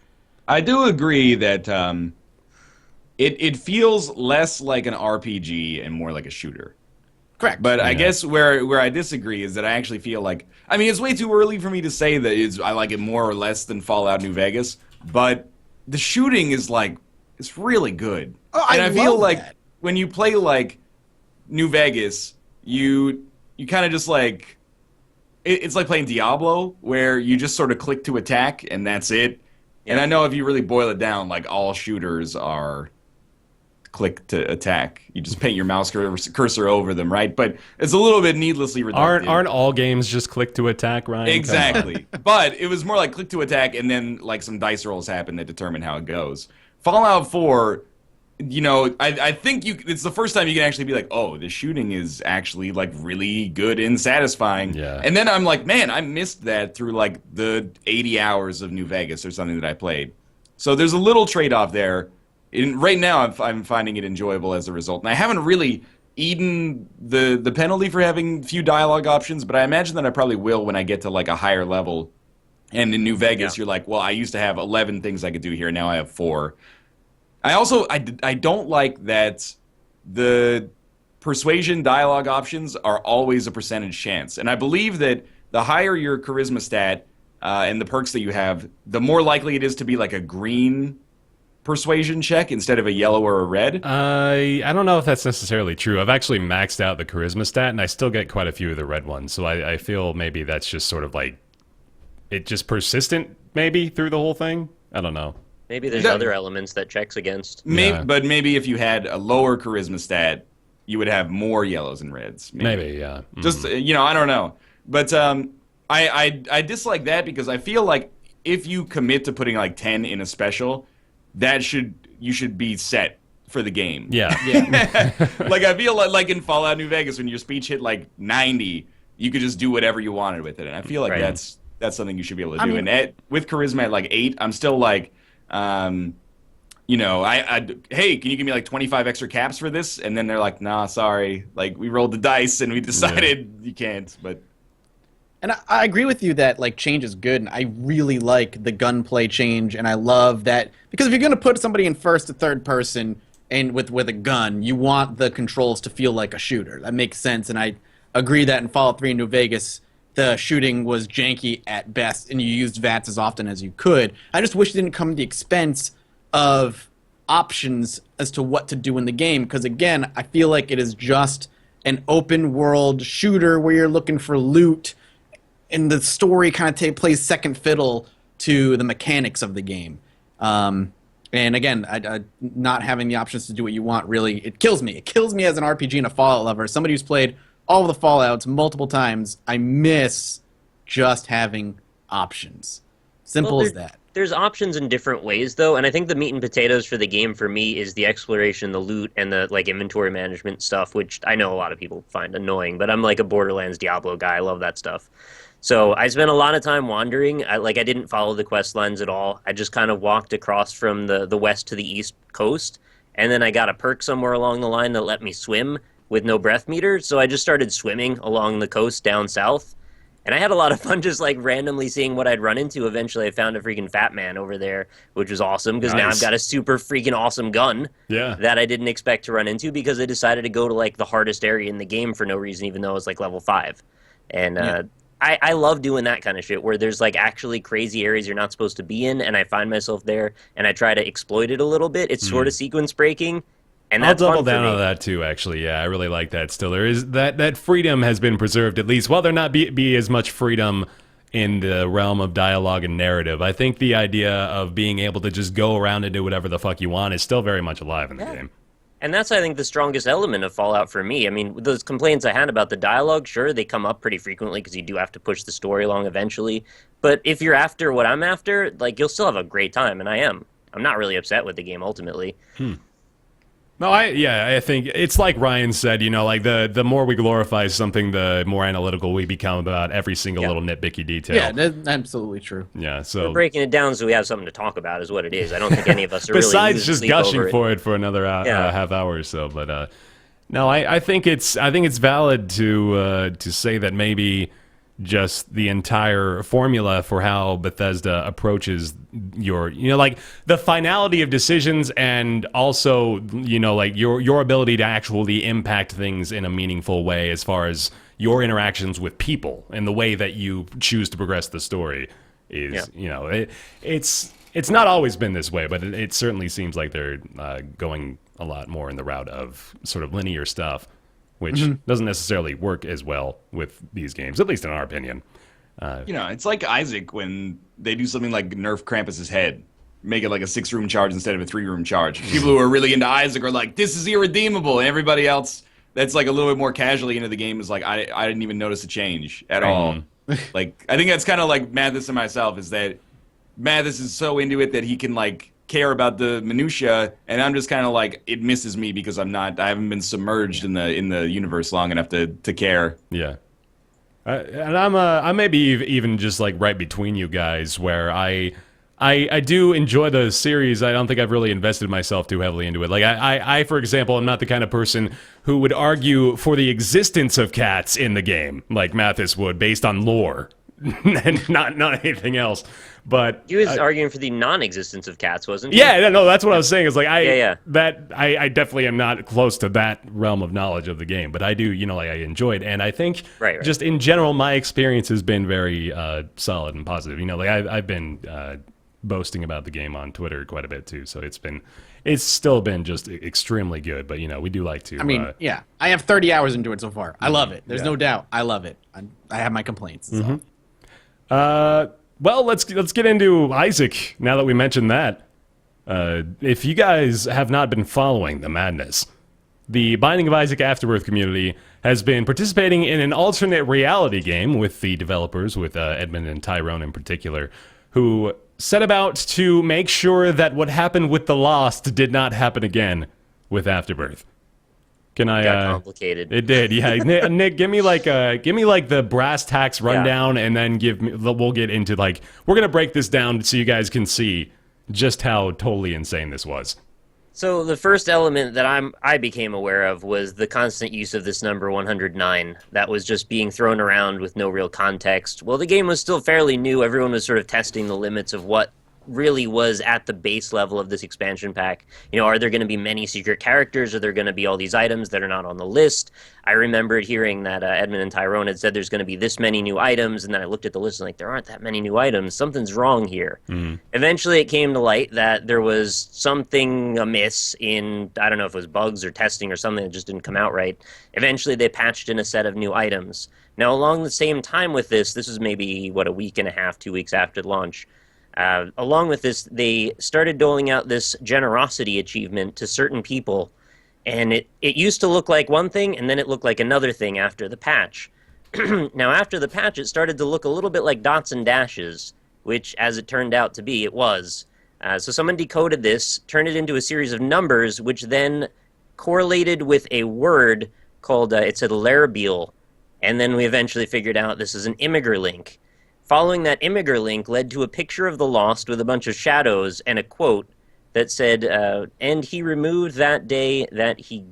I do agree that it feels less like an RPG and more like a shooter. Correct. But I guess where I disagree is that I actually feel like, I mean, it's way too early for me to say that I like it more or less than Fallout New Vegas, but the shooting is like, it's really good. Oh, and I feel like that. when you play like New Vegas, you kind of just like, it's like playing Diablo, where you just sort of click to attack and that's it. And I know if you really boil it down, like all shooters are click to attack. You just paint your mouse cursor over them, right? But it's a little bit needlessly reductive. Aren't all games just click to attack, Ryan? Exactly. But it was more like click to attack, and then like some dice rolls happen that determine how it goes. Fallout 4, you know, I think it's the first time you can actually be like, oh, the shooting is actually like really good and satisfying. Yeah. And then I'm like, man, I missed that through like the 80 hours of New Vegas or something that I played. So there's a little trade-off there. Right now, I'm finding it enjoyable as a result. And I haven't really eaten the penalty for having few dialogue options, but I imagine that I probably will when I get to like a higher level. And in New Vegas, you're like, well, I used to have 11 things I could do here. Now I have 4. I don't like that the persuasion dialogue options are always a percentage chance. And I believe that the higher your charisma stat and the perks that you have, the more likely it is to be like a green persuasion check instead of a yellow or a red. I don't know if that's necessarily true. I've actually maxed out the charisma stat, and I still get quite a few of the red ones. So I feel maybe that's just sort of like it just persistent maybe through the whole thing. I don't know. Maybe there's other elements that checks against. But maybe if you had a lower charisma stat, you would have more yellows and reds. Maybe yeah. Mm-hmm. Just, I don't know. But I dislike that because I feel like if you commit to putting like 10 in a special, you should be set for the game. Yeah. Like I feel like in Fallout New Vegas when your speech hit like 90, you could just do whatever you wanted with it. And I feel like that's something you should be able to do. And with charisma at like 8, I'm still like hey, can you give me like 25 extra caps for this? And then they're like, nah, sorry. Like we rolled the dice and we decided you can't. But And I agree with you that like change is good, and I really like the gunplay change, and I love that because if you're gonna put somebody in first to third person and with a gun, you want the controls to feel like a shooter. That makes sense, and I agree that in Fallout 3 in New Vegas, the shooting was janky at best, and you used VATS as often as you could. I just wish it didn't come at the expense of options as to what to do in the game, because again, I feel like it is just an open world shooter where you're looking for loot, and the story kind of plays second fiddle to the mechanics of the game. And again, not having the options to do what you want really, it kills me. It kills me as an RPG and a Fallout lover. As somebody who's played all of the Fallouts multiple times, I miss just having options. Simple as that. There's options in different ways, though, and I think the meat and potatoes for the game for me is the exploration, the loot, and the like inventory management stuff, which I know a lot of people find annoying, but I'm like a Borderlands Diablo guy. I love that stuff. So I spent a lot of time wandering. I didn't follow the quest lines at all. I just kind of walked across from the west to the east coast, and then I got a perk somewhere along the line that let me swim with no breath meter, so I just started swimming along the coast down south. And I had a lot of fun just like randomly seeing what I'd run into. Eventually I found a freaking fat man over there, which was awesome because now I've got a super freaking awesome gun that I didn't expect to run into because I decided to go to like the hardest area in the game for no reason, even though it was like level 5. And I love doing that kind of shit where there's like actually crazy areas you're not supposed to be in, and I find myself there and I try to exploit it a little bit. It's sort of sequence breaking. And I'll double down on that too, actually. Yeah, I really like that still. There is that freedom has been preserved, at least. While there not be as much freedom in the realm of dialogue and narrative, I think the idea of being able to just go around and do whatever the fuck you want is still very much alive in the game. And that's, I think, the strongest element of Fallout for me. I mean, those complaints I had about the dialogue, sure, they come up pretty frequently because you do have to push the story along eventually. But if you're after what I'm after, like, you'll still have a great time, and I am. I'm not really upset with the game, ultimately. No, I think it's like Ryan said, like the more we glorify something, the more analytical we become about every single little nitpicky detail. Yeah, that's absolutely true. Yeah, so we're breaking it down so we have something to talk about is what it is. I don't think any of us are besides really just gushing for it for another half hour or so. But no, I think it's valid to say that maybe just the entire formula for how Bethesda approaches your, like the finality of decisions, and also, like your ability to actually impact things in a meaningful way as far as your interactions with people and the way that you choose to progress the story is, it's not always been this way, but it certainly seems like they're going a lot more in the route of sort of linear stuff, which doesn't necessarily work as well with these games, at least in our opinion. it's like Isaac when they do something like nerf Krampus's head. make it like a 6-room charge instead of a 3-room charge. People who are really into Isaac are like, this is irredeemable, and everybody else that's like a little bit more casually into the game is like, I didn't even notice a change at all. Like, I think that's kind of like Mathis and myself, is that Mathis is so into it that he can like care about the minutia, and I'm just kind of like, it misses me because I haven't been submerged in the universe long enough to care. Yeah. And I may be even just like right between you guys, where I do enjoy the series. I don't think I've really invested myself too heavily into it. Like I, for example, am not the kind of person who would argue for the existence of cats in the game, like Mathis would, based on lore, and not anything else. But he was arguing for the non-existence of cats, wasn't he? Yeah, no, that's what I was saying. Is like Yeah. I definitely am not close to that realm of knowledge of the game, but I do, like I enjoyed, and I think Right. just in general, my experience has been very solid and positive. Like I've been boasting about the game on Twitter quite a bit too, so it's still been just extremely good. But we do like to. I mean, yeah, I have 30 hours into it so far. I love it. There's no doubt. I love it. I have my complaints. So. Well, let's get into Isaac now that we mentioned that. If you guys have not been following the madness, the Binding of Isaac Afterbirth community has been participating in an alternate reality game with the developers, with Edmund and Tyrone in particular, who set about to make sure that what happened with The Lost did not happen again with Afterbirth. Can I? Got complicated. It did, yeah. Nick, give me like the brass tacks rundown, and then we'll get into we're gonna break this down so you guys can see just how totally insane this was. So the first element that I became aware of was the constant use of this number 109. That was just being thrown around with no real context. Well, the game was still fairly new. Everyone was sort of testing the limits of what really was at the base level of this expansion pack. Are there going to be many secret characters? Are there going to be all these items that are not on the list? I remembered hearing that Edmund and Tyrone had said there's going to be this many new items, and then I looked at the list and like, there aren't that many new items. Something's wrong here. Eventually it came to light that there was something amiss in, I don't know if it was bugs or testing or something that just didn't come out right. Eventually they patched in a set of new items. Now along the same time with this was maybe, a week and a half, 2 weeks after launch, along with this, they started doling out this generosity achievement to certain people, and it used to look like one thing, and then it looked like another thing after the patch. Now, after the patch, it started to look a little bit like dots and dashes, which, as it turned out to be, it was. So someone decoded this, turned it into a series of numbers, which then correlated with a word called, it said Larabeel, and then we eventually figured out this is an Imgur link. Following that Imgur link led to a picture of the Lost with a bunch of shadows and a quote that said, and he removed that day that he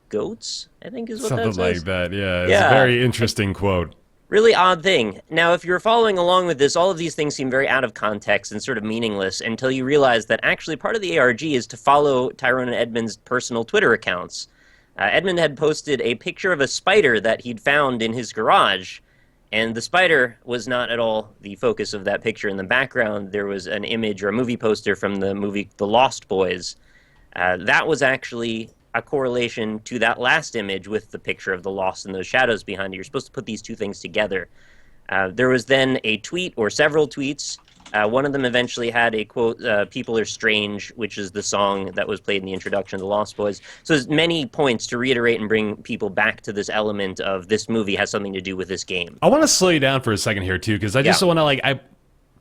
goats, I think is what Something that says. like that, yeah. It's a very interesting quote. Really odd thing. Now, if you're following along with this, all of these things seem very out of context and sort of meaningless until you realize that actually part of the ARG is to follow Tyrone and Edmund's personal Twitter accounts. Edmund had posted a picture of a spider that he'd found in his garage, and the spider was not at all the focus of that picture. In the background, there was an image or a movie poster from the movie The Lost Boys. That was actually a correlation to that last image with the picture of the Lost and those shadows behind it. You're supposed to put these two things together. There was then a tweet or several tweets. One of them eventually had a quote, "People are strange," which is the song that was played in the introduction of The Lost Boys. So there's many points to reiterate and bring people back to this element of this movie has something to do with this game. I want to slow you down for a second here, too, because I just want to, I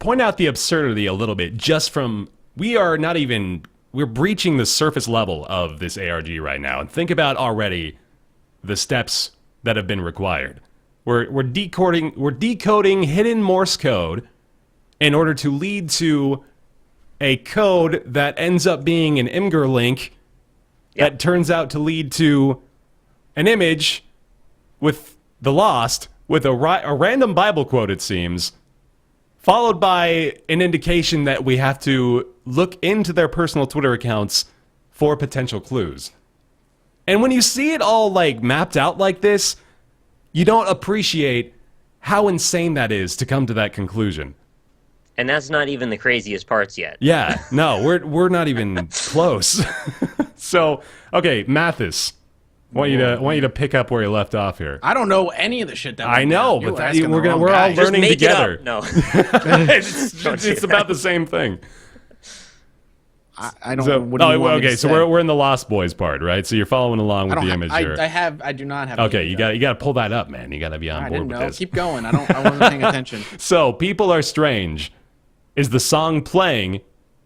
point out the absurdity a little bit just from, we're breaching the surface level of this ARG right now. And think about already the steps that have been required. We're decoding hidden Morse code in order to lead to a code that ends up being an Imgur link that turns out to lead to an image with the Lost, with a random Bible quote, it seems, followed by an indication that we have to look into their personal Twitter accounts for potential clues. And when you see it all mapped out like this, you don't appreciate how insane that is to come to that conclusion. And that's not even the craziest parts yet. Yeah, no, we're not even close. So, okay, Mathis, want you to pick up where you left off here. I don't know any of the shit that I know, but we're all Just learning make together. it up. No. It's about the same thing. I don't. So, what do you want me to so say? we're in the Lost Boys part, right? So you're following along with the image here. I do not have. Okay, you got to pull that up, man. You got to be on I board didn't with know. this. Keep going. I wasn't paying attention. So, People Are Strange is the song playing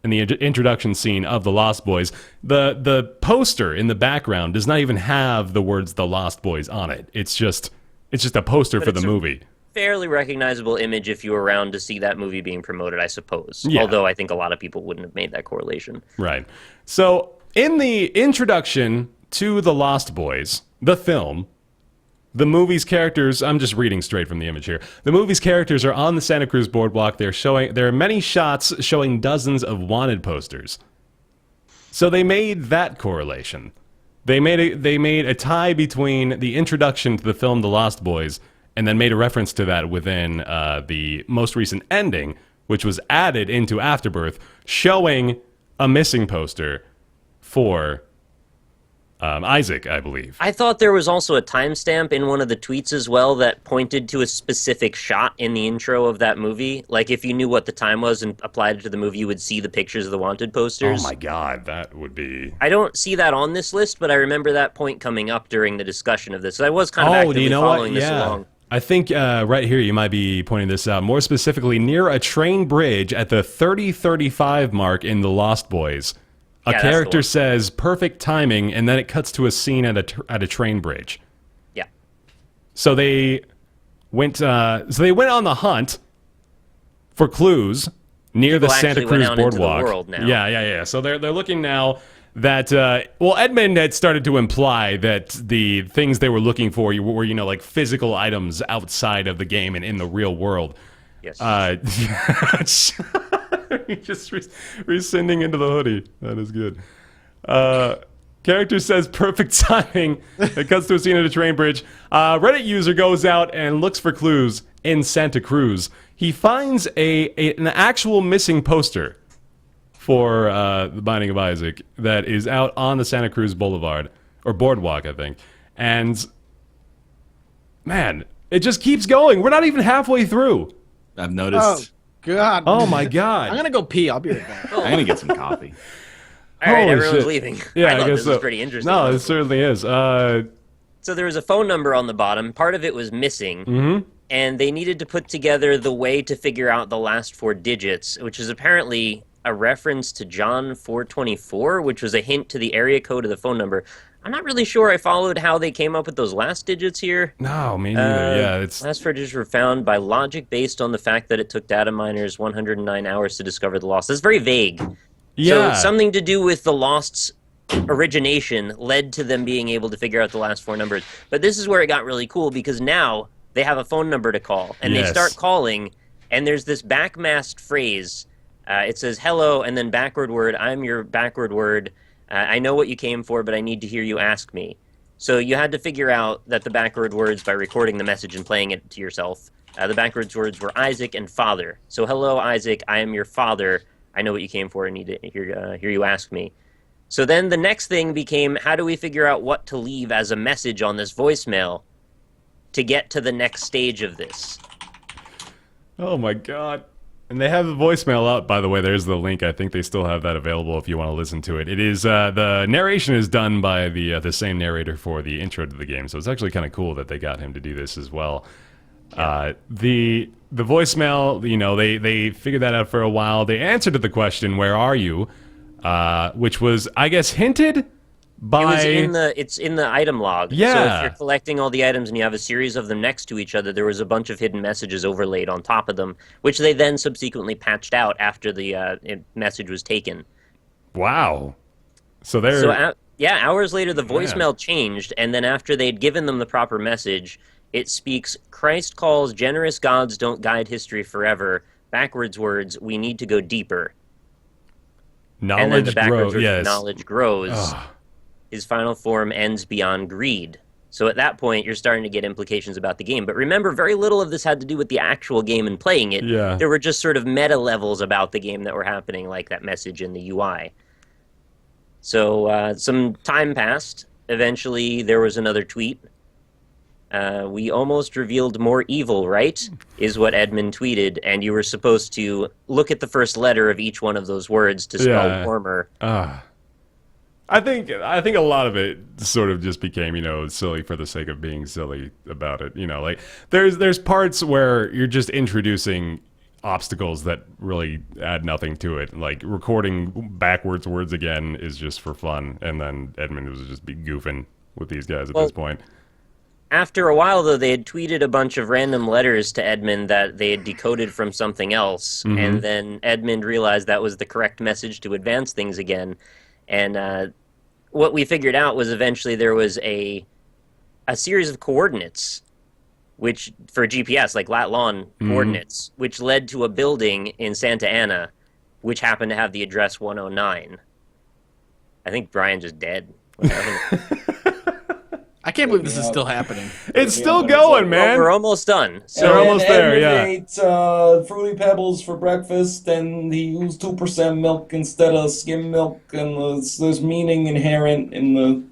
in the introduction scene of The Lost Boys. The poster in the background does not even have the words The Lost Boys on it. It's just a poster for the movie. Fairly recognizable image if you were around to see that movie being promoted, I suppose. Yeah. Although I think a lot of people wouldn't have made that correlation. Right. So, in the introduction to The Lost Boys, the film, the movie's characters, I'm just reading straight from the image here. The movie's characters are on the Santa Cruz boardwalk. There are many shots showing dozens of wanted posters. So they made that correlation. They made a tie between the introduction to the film The Lost Boys and then made a reference to that within the most recent ending, which was added into Afterbirth, showing a missing poster for Isaac, I believe. I thought there was also a timestamp in one of the tweets as well that pointed to a specific shot in the intro of that movie. Like, if you knew what the time was and applied it to the movie, you would see the pictures of the wanted posters. Oh my god, that would be... I don't see that on this list, but I remember that point coming up during the discussion of this. So I was kind of actively following this along. I think right here you might be pointing this out. More specifically, near a train bridge at the 30:35 mark in The Lost Boys, a character says "perfect timing," and then it cuts to a scene at a train bridge. Yeah. So they went. On the hunt for clues near the Santa Cruz boardwalk. Into the world now. Yeah. So they're looking now. That Edmund had started to imply that the things they were looking for were like physical items outside of the game and in the real world. Yes. Just rescinding into the hoodie. That is good. Character says perfect timing. It cuts to a scene at a train bridge. Reddit user goes out and looks for clues in Santa Cruz. He finds an actual missing poster for The Binding of Isaac that is out on the Santa Cruz Boulevard, or Boardwalk, I think. And, man, it just keeps going. We're not even halfway through. I've noticed. God. Oh, my God. I'm going to go pee. I'll be right back. I'm going to get some coffee. All right, Holy everyone's shit. leaving. Yeah, I thought guess this so. was pretty interesting. No, it certainly is. So there was a phone number on the bottom. Part of it was missing. And they needed to put together the way to figure out the last 4 digits, which is apparently a reference to John 424, which was a hint to the area code of the phone number. I'm not really sure I followed how they came up with those last digits here. No, me neither. Yeah, it's... Last 4 digits were found by logic based on the fact that it took data miners 109 hours to discover the lost. That's very vague. Yeah. So something to do with the lost's origination led to them being able to figure out the last 4 numbers. But this is where it got really cool, because now they have a phone number to call. And they start calling, and there's this backmasked phrase. It says, hello, and then backward word, I'm your backward word. I know what you came for, but I need to hear you ask me. So you had to figure out that the backward words by recording the message and playing it to yourself. The backwards words were Isaac and father. So, hello, Isaac, I am your father. I know what you came for. I need to hear you ask me. So then the next thing became, how do we figure out what to leave as a message on this voicemail to get to the next stage of this? Oh, my God. And they have the voicemail out, by the way. There's the link. I think they still have that available if you want to listen to it. It is the narration is done by the same narrator for the intro to the game, so it's actually kind of cool that they got him to do this as well. Yeah. The voicemail, they figured that out for a while. They answered to the question, "Where are you?" Which was, I guess, hinted by... It's in the item log. Yeah. So if you're collecting all the items and you have a series of them next to each other, there was a bunch of hidden messages overlaid on top of them, which they then subsequently patched out after the message was taken. Wow. So they're... Hours later the voicemail changed, and then after they'd given them the proper message, it speaks, Christ calls, generous gods don't guide history forever. Backwards words, we need to go deeper. Knowledge and then the backwards grows. words, knowledge grows. His final form ends beyond greed. So at that point, you're starting to get implications about the game. But remember, very little of this had to do with the actual game and playing it. Yeah. There were just sort of meta levels about the game that were happening, like that message in the UI. So some time passed. Eventually, there was another tweet. We almost revealed more evil, right? Is what Edmund tweeted, and you were supposed to look at the first letter of each one of those words to spell warmer. I think a lot of it sort of just became, silly for the sake of being silly about it. Like there's parts where you're just introducing obstacles that really add nothing to it. Like recording backwards words again is just for fun, and then Edmund was just be goofing with these guys at this point. After a while, though, they had tweeted a bunch of random letters to Edmund that they had decoded from something else, and then Edmund realized that was the correct message to advance things again. And what we figured out was eventually there was a series of coordinates, which for GPS, like lat long coordinates, which led to a building in Santa Ana, which happened to have the address 109. I think Brian just dead. I can't believe this is still happening. It's still going, man. Well, we're almost done. So we're almost there, Edmund ate Fruity Pebbles for breakfast, and he used 2% milk instead of skim milk, and there's meaning inherent in the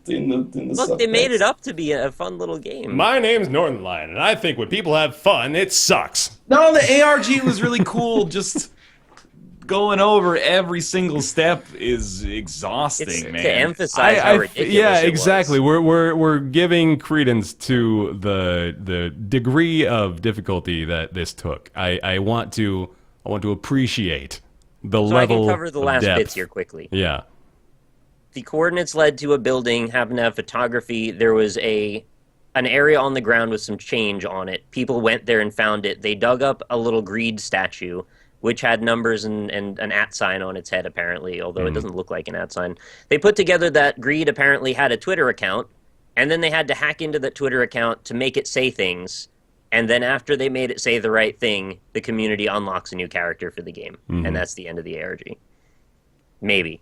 Look, they made it up to be a fun little game. My name's Northern Lion, and I think when people have fun, it sucks. No, the ARG was really cool. Just going over every single step is exhausting, man. To emphasize how ridiculous it exactly. was. We're giving credence to the degree of difficulty that this took. I want to appreciate the level. So I can cover the last depth. bits here quickly. Yeah. The coordinates led to a building, happened to have photography. There was an area on the ground with some change on it. People went there and found it. They dug up a little greed statue, which had numbers and an @ sign on its head, apparently, although it doesn't look like an @ sign. They put together that Greed apparently had a Twitter account, and then they had to hack into that Twitter account to make it say things, and then after they made it say the right thing, the community unlocks a new character for the game, and that's the end of the ARG. Maybe.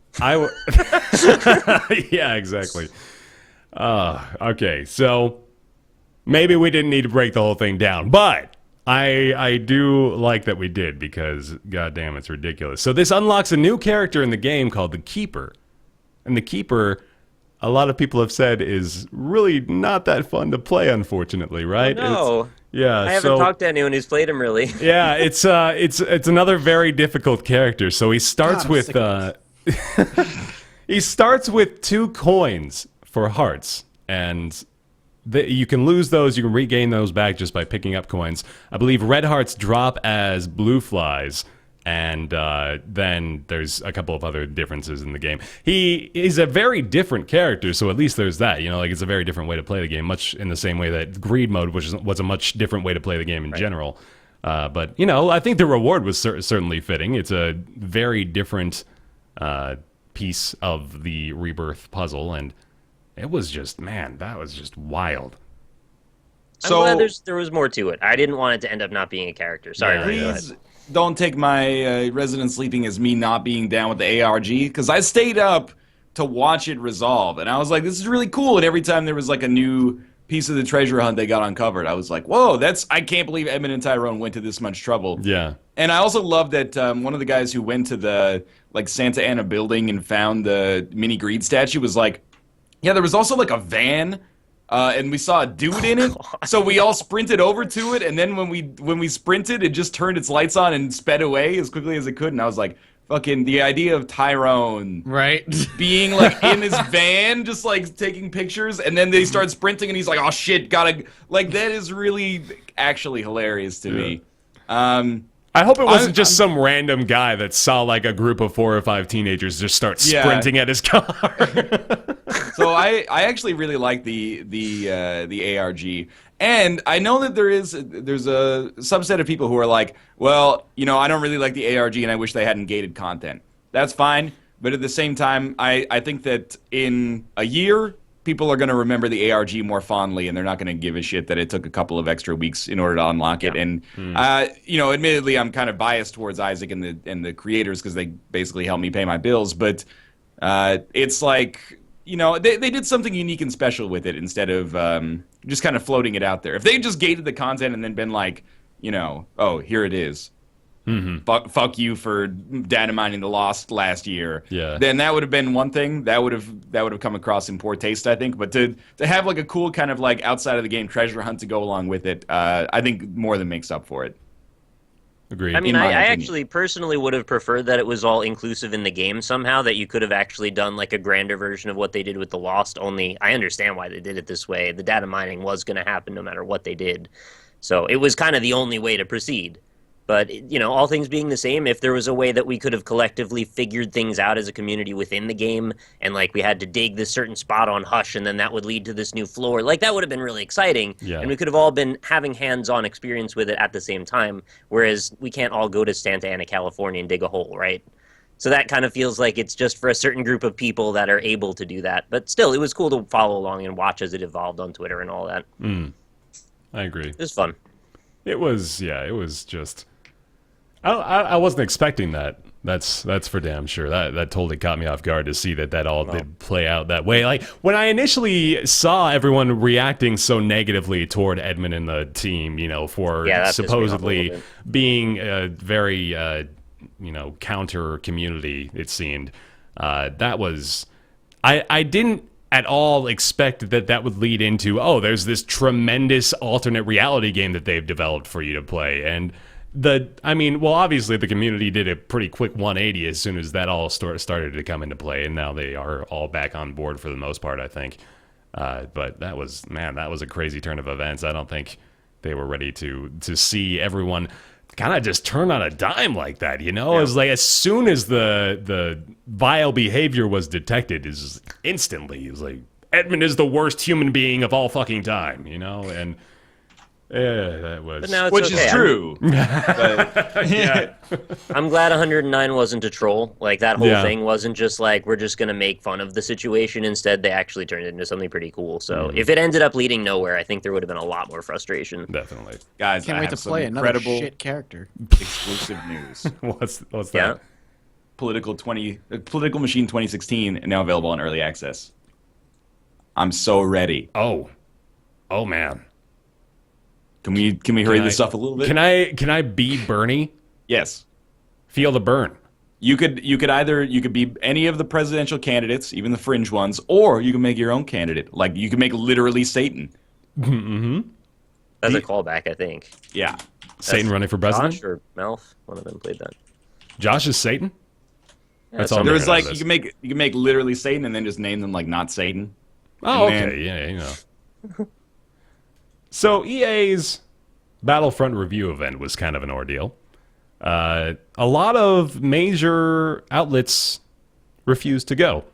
Yeah, exactly. Okay, so maybe we didn't need to break the whole thing down, but I do like that we did, because goddamn, it's ridiculous. So this unlocks a new character in the game called the Keeper. And the Keeper, a lot of people have said, is really not that fun to play, unfortunately, right? No. I haven't talked to anyone who's played him, really. Yeah, it's another very difficult character. So he starts with he starts with 2 coins for hearts, and you can lose those. You can regain those back just by picking up coins. I believe red hearts drop as blue flies, and then there's a couple of other differences in the game. He is a very different character, so at least there's that. Like it's a very different way to play the game, much in the same way that Greed mode, which was a much different way to play the game in general. But I think the reward was certainly fitting. It's a very different piece of the Rebirth puzzle, and it was just, man, that was just wild. So I'm glad there was more to it. I didn't want it to end up not being a character. Sorry, please don't take my resident sleeping as me not being down with the ARG, because I stayed up to watch it resolve, and I was like, this is really cool. And every time there was like a new piece of the treasure hunt they got uncovered, I was like, whoa, I can't believe Edmund and Tyrone went to this much trouble. Yeah. And I also love that one of the guys who went to the Santa Ana building and found the mini Greed statue was like, yeah, there was also like a van, and we saw a dude in it. So we all sprinted over to it, and then when we sprinted, it just turned its lights on and sped away as quickly as it could. And I was like, fucking the idea of Tyrone being like in his van, just like taking pictures, and then they start sprinting, and he's like, oh shit, gotta, like, that is really actually hilarious to me. I hope it wasn't just some random guy that saw like a group of 4 or 5 teenagers just start sprinting at his car. So I actually really like the ARG, and I know that there's a subset of people who are like, well, I don't really like the ARG, and I wish they hadn't gated content. That's fine, but at the same time, I think that in a year, people are going to remember the ARG more fondly, and they're not going to give a shit that it took a couple of extra weeks in order to unlock it. And admittedly, I'm kind of biased towards Isaac and the creators, because they basically helped me pay my bills. But it's like, they did something unique and special with it instead of just kind of floating it out there. If they just gated the content and then been like, oh, here it is, fuck you for data mining the Lost last year. Yeah. Then that would have been one thing that would have come across in poor taste, I think. But to have like a cool kind of like outside of the game treasure hunt to go along with it, I think more than makes up for it. Agreed. I mean, in my I opinion. actually personally would have preferred that it was all inclusive in the game somehow, that you could have actually done like a grander version of what they did with the Lost, only I understand why they did it this way. The data mining was going to happen no matter what they did. So it was kind of the only way to proceed. But, you know, all things being the same, if there was a way that we could have collectively figured things out as a community within the game, and like we had to dig this certain spot on Hush, and then that would lead to this new floor, like that would have been really exciting. Yeah. And we could have all been having hands-on experience with it at the same time, whereas we can't all go to Santa Ana, California and dig a hole, right? So that kind of feels like it's just for a certain group of people that are able to do that. But still, it was cool to follow along and watch as it evolved on Twitter and all that. I agree. It was fun. It was just. I wasn't expecting that. That's for damn sure. That totally caught me off guard to see that all did play out that way. Like when I initially saw everyone reacting so negatively toward Edmund and the team, you know, for Yeah, that pissed me off a little supposedly bit. being a very counter community, it seemed. That was I didn't at all expect that would lead into, oh, there's this tremendous alternate reality game that they've developed for you to play. And obviously the community did a pretty quick 180 as soon as that all started to come into play, and now they are all back on board for the most part, I think. But that was a crazy turn of events. I don't think they were ready to see everyone kind of just turn on a dime like that, you know? Yeah. It was like as soon as the vile behavior was detected, is instantly it was like, Edmund is the worst human being of all fucking time, you know? And that was... But now it's Which okay. is true. But, yeah. I'm glad 109 wasn't a troll. Like, that whole Yeah. thing wasn't just like, we're just going to make fun of the situation. Instead, they actually turned it into something pretty cool. So if it ended up leading nowhere, I think there would have been a lot more frustration. Definitely. guys, Can't I wait have to some play another incredible shit character. exclusive news. What's Yeah. that? Political Machine 2016 now available on early access. I'm so ready. Oh man. Can we hurry Can this I- up a little bit? Can I be Bernie? Yes. Feel the burn. You could be any of the presidential candidates, even the fringe ones, or you can make your own candidate. Like you can make literally Satan. That's a callback, I think. Yeah. Satan running for president? Josh or Melf, one of them played that. Josh is Satan? That's all I'm There was hearing out like of you this. can make literally Satan and then just name them like not Satan. Oh, and okay. Yeah, you know. So EA's Battlefront review event was kind of an ordeal. A lot of major outlets refused to go.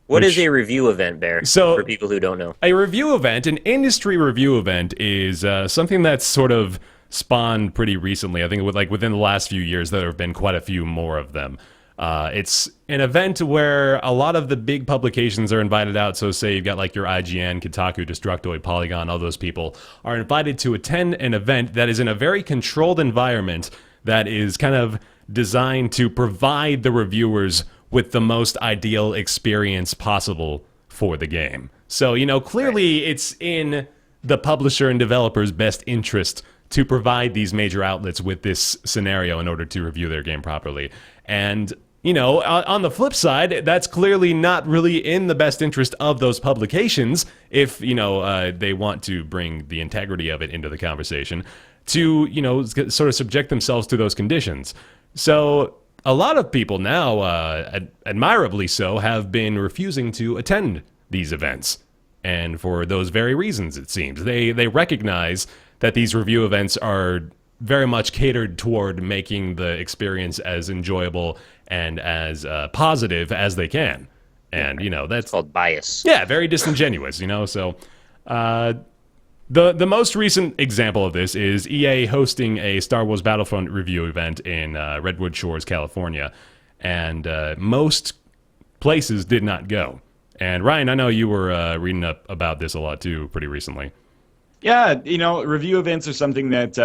What Which- is a review event, Bear? So- for people who don't know. A review event, an industry review event, is something that's sort of spawned pretty recently. I think within the last few years, there have been quite a few more of them. It's an event where a lot of the big publications are invited out. So say you've got like your IGN, Kotaku, Destructoid, Polygon, all those people are invited to attend an event that is in a very controlled environment that is kind of designed to provide the reviewers with the most ideal experience possible for the game. So, you know, clearly it's in the publisher and developer's best interest to provide these major outlets with this scenario in order to review their game properly. And, you know, on the flip side, that's clearly not really in the best interest of those publications if, you know, they want to bring the integrity of it into the conversation to, you know, sort of subject themselves to those conditions. So a lot of people now, admirably so, have been refusing to attend these events. And for those very reasons, it seems. They recognize that these review events are very much catered toward making the experience as enjoyable and as positive as they can. And, you know, that's... It's called bias. Yeah, very disingenuous, you know? So, the most recent example of this is EA hosting a Star Wars Battlefront review event in Redwood Shores, California. And most places did not go. And Ryan, I know you were reading up about this a lot too pretty recently. Yeah, you know, review events are something that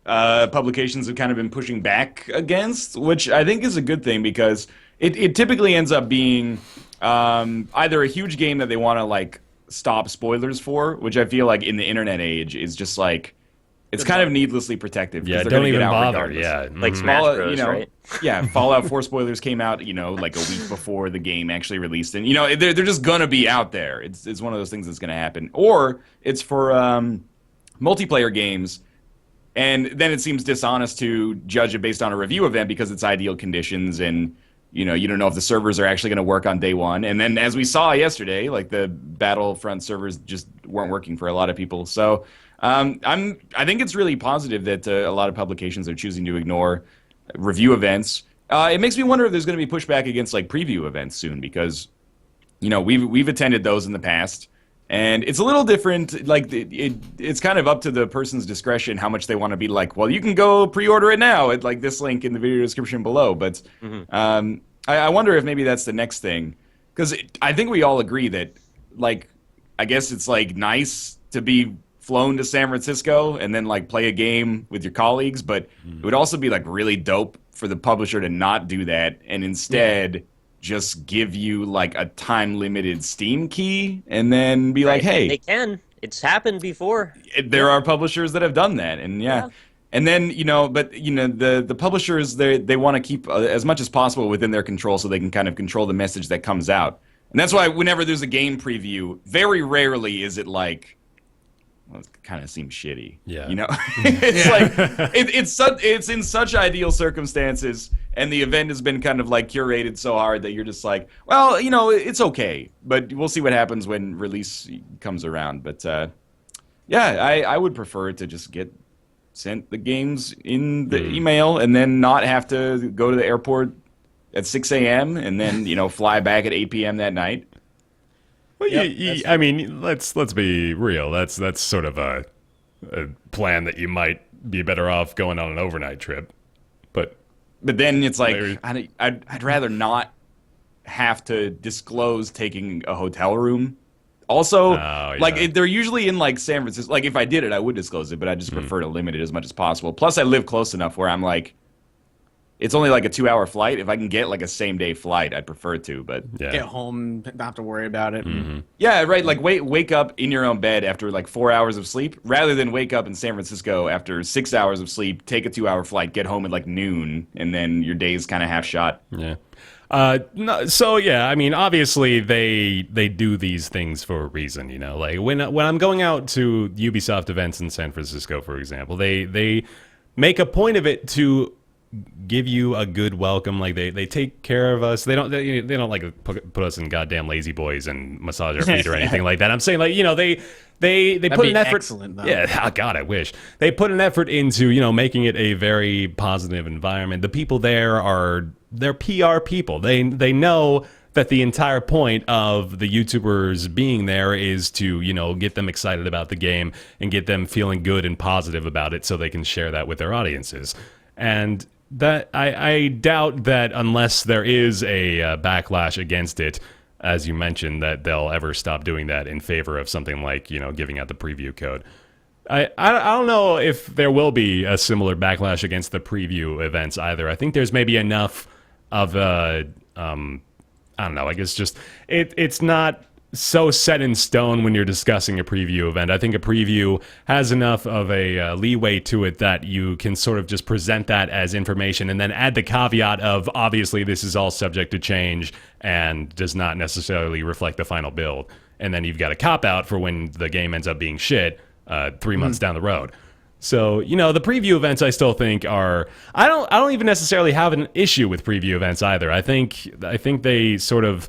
publications have kind of been pushing back against, which I think is a good thing because it typically ends up being either a huge game that they want to like stop spoilers for, which I feel like in the internet age is just like it's kind of needlessly protective. 'Cause Yeah, they're don't gonna get even out bother. regardless. Yeah. Like Smash Fallout, Bros, right? Yeah, Fallout 4 spoilers came out, like a week before the game actually released, and they're just gonna be out there. It's one of those things that's gonna happen, or it's for multiplayer games, and then it seems dishonest to judge it based on a review event because it's ideal conditions, and you don't know if the servers are actually gonna work on day one. And then as we saw yesterday, like the Battlefront servers just weren't working for a lot of people. So I think it's really positive that a lot of publications are choosing to ignore review events. It makes me wonder if there's going to be pushback against like preview events soon, because we've attended those in the past, and it's a little different. Like it's kind of up to the person's discretion how much they want to be like, well, you can go pre-order it now at like this link in the video description below. But I wonder if maybe that's the next thing, because I think we all agree that, like, I guess it's like nice to be flown to San Francisco and then like play a game with your colleagues, but it would also be like really dope for the publisher to not do that and instead just give you like a time limited Steam key and then be like, hey, they can. It's happened before. There are publishers that have done that, and and then but the publishers, they want to keep as much as possible within their control so they can kind of control the message that comes out. And that's why whenever there's a game preview, very rarely is it like, well, it kind of seems shitty. Yeah. It's like it's in such ideal circumstances, and the event has been kind of like curated so hard that you're just like, well, it's okay, but we'll see what happens when release comes around. But I would prefer to just get sent the games in the email and then not have to go to the airport at 6 a.m. and then fly back at 8 p.m. that night. Well, I mean, let's be real. That's sort of a plan that you might be better off going on an overnight trip. But then it's like I'd rather not have to disclose taking a hotel room. Also, they're usually in like San Francisco. Like if I did it, I would disclose it, but I just prefer to limit it as much as possible. Plus, I live close enough where I'm like, it's only like a 2-hour flight. If I can get like a same-day flight, I'd prefer to. But get home, not have to worry about it. Yeah, right. Like wake up in your own bed after like 4 hours of sleep, rather than wake up in San Francisco after 6 hours of sleep, take a 2-hour flight, get home at like noon, and then your day's kind of half shot. Yeah. I mean, obviously they do these things for a reason, Like when I'm going out to Ubisoft events in San Francisco, for example, they make a point of it to give you a good welcome. Like they take care of us. They don't like put us in goddamn lazy boys and massage our feet or anything like that. I'm saying like they put an effort. Excellent, though. Yeah, oh God, I wish they put an effort into making it a very positive environment. The people there they're PR people. They know that the entire point of the YouTubers being there is to get them excited about the game and get them feeling good and positive about it, so they can share that with their audiences. And that I doubt that unless there is a backlash against it, as you mentioned, that they'll ever stop doing that in favor of something like giving out the preview code. I don't know if there will be a similar backlash against the preview events either. I think there's maybe enough of I don't know. I guess just it's not so set in stone when you're discussing a preview event. I think a preview has enough of a leeway to it that you can sort of just present that as information and then add the caveat of, obviously, this is all subject to change and does not necessarily reflect the final build. And then you've got a cop-out for when the game ends up being shit 3 months down the road. So, the preview events I still think are... I don't even necessarily have an issue with preview events either. I think they sort of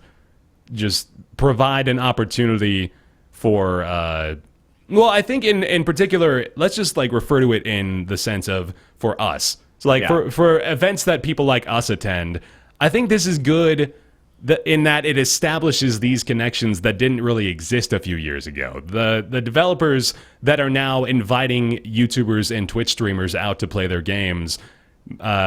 just provide an opportunity for I think in particular, let's just like refer to it in the sense of for us. So like for events that people like us attend, I think this is good in that it establishes these connections that didn't really exist a few years ago. The developers that are now inviting YouTubers and Twitch streamers out to play their games,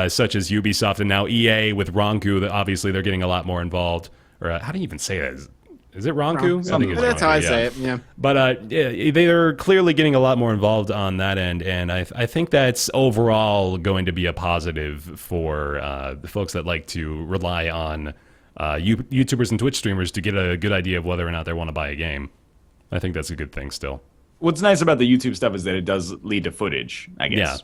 such as Ubisoft and now EA with Ronku, obviously they're getting a lot more involved. Or how do you even say that? Is it Ronku? I think it's That's Ronku, how I say it, yeah. But they're clearly getting a lot more involved on that end, and I think that's overall going to be a positive for the folks that like to rely on YouTubers and Twitch streamers to get a good idea of whether or not they want to buy a game. I think that's a good thing still. what's nice about the YouTube stuff is that it does lead to footage, I guess. Yeah.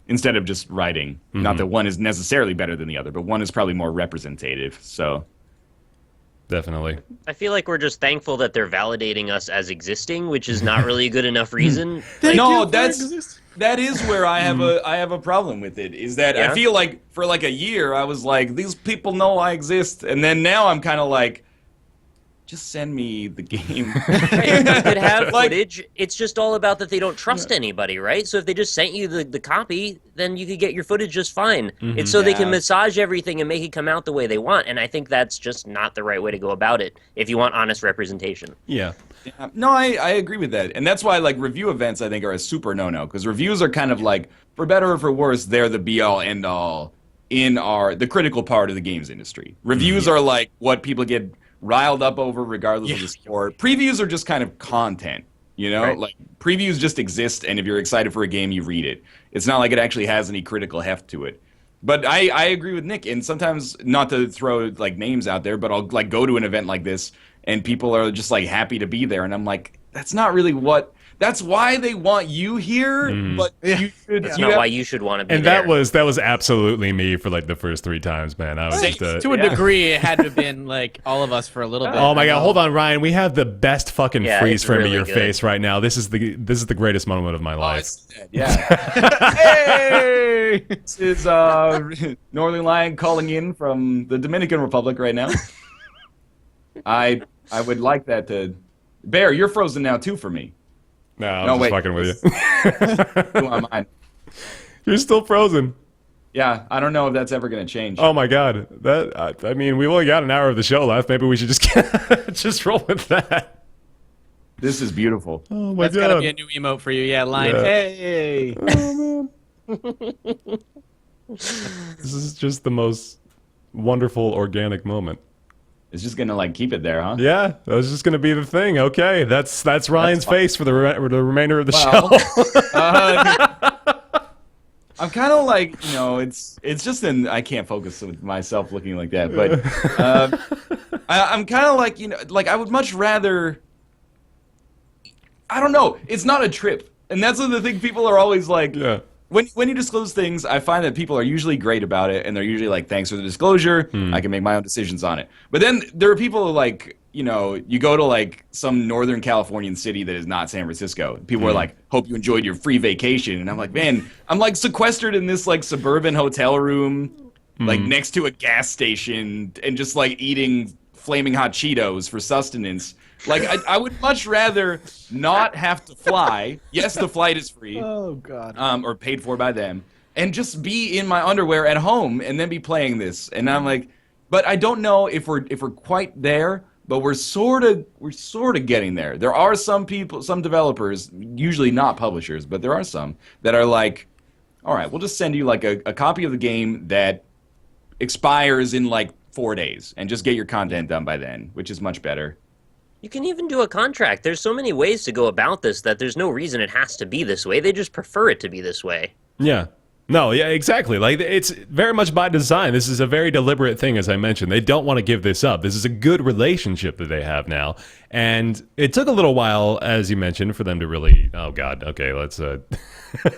Instead of just writing. Not that one is necessarily better than the other, but one is probably more representative. So Definitely. I feel like we're just thankful that they're validating us as existing, which is not really a good enough reason. no, that is where I have a problem with it. Is that Yeah? I feel like for like a year I was like, these people know I exist, and then now I'm kind of like, just send me the game. Right, you could have Like- footage. It's just all about that they don't trust anybody, right? So if they just sent you the copy, then you could get your footage just fine. It's so they can Yeah. massage everything and make it come out the way they want. And I think that's just not the right way to go about it if you want honest representation. Yeah. No, I agree with that. And that's why like review events I think are a super no-no, because reviews are kind of like, for better or for worse, they're the be-all end-all in the critical part of the games industry. Reviews are like what people get riled up over regardless of the sport. Previews are just kind of content, you know? Right. Like previews just exist, and if you're excited for a game, you read it. It's not like it actually has any critical heft to it. But I agree with Nick, and sometimes, not to throw like names out there, but I'll like go to an event like this and people are just like happy to be there, and I'm like, that's not really what. That's why they want you here, but you should. That's you not have- why you should want to be And there. that was absolutely me for like the first 3 times, man. I was just To a degree, it had to have been like all of us for a little bit. oh my god, hold on, Ryan. We have the best fucking Yeah, freeze it's frame really of your good. face right now. This is the greatest moment of my life. Yeah. Hey! This is Northern Lion calling in from the Dominican Republic right now. I would like that to. Bear, you're frozen now too for me. No, I'm No, just wait. fucking with you. You want mine? You're still frozen. Yeah, I don't know if that's ever going to change. Oh my god. I mean, we've only got an hour of the show left. Maybe we should just just roll with that. This is beautiful. Oh my That's gotta god. be a new emote for you. Yeah, line. Yeah. Hey. Oh, man. This is just the most wonderful organic moment. It's just going to like keep it there, huh? Yeah, that was just gonna be the thing. Okay, that's Ryan's fine. face for the remainder of the Well, show. I'm kind of like, you know, it's just I can't focus with myself looking like that, but I'm kind of like, you know, like I would much rather. I don't know. It's not a trip, and that's the thing. People are always like, Yeah. When you disclose things, I find that people are usually great about it, and they're usually like, "Thanks for the disclosure. I can make my own decisions on it." But then there are people who like, you know, you go to like some Northern Californian city that is not San Francisco. People are like, "Hope you enjoyed your free vacation," and I'm like, "Man, I'm like sequestered in this like suburban hotel room, like next to a gas station, and just like eating flaming hot Cheetos for sustenance." Like, I would much rather not have to fly. Yes, the flight is free. Oh god. Or paid for by them, and just be in my underwear at home and then be playing this. And I'm like, but I don't know if we're quite there, but we're sort of getting there. There are some people, some developers, usually not publishers, but there are some that are like, all right, we'll just send you like a copy of the game that expires in like 4 days, and just get your content done by then, which is much better. You can even do a contract. There's so many ways to go about this that there's no reason it has to be this way. They just prefer it to be this way. Yeah. No, yeah, exactly. Like, it's very much by design. This is a very deliberate thing, as I mentioned. They don't want to give this up. This is a good relationship that they have now. And it took a little while, as you mentioned, for them to really... Oh, God. Okay, let's... No,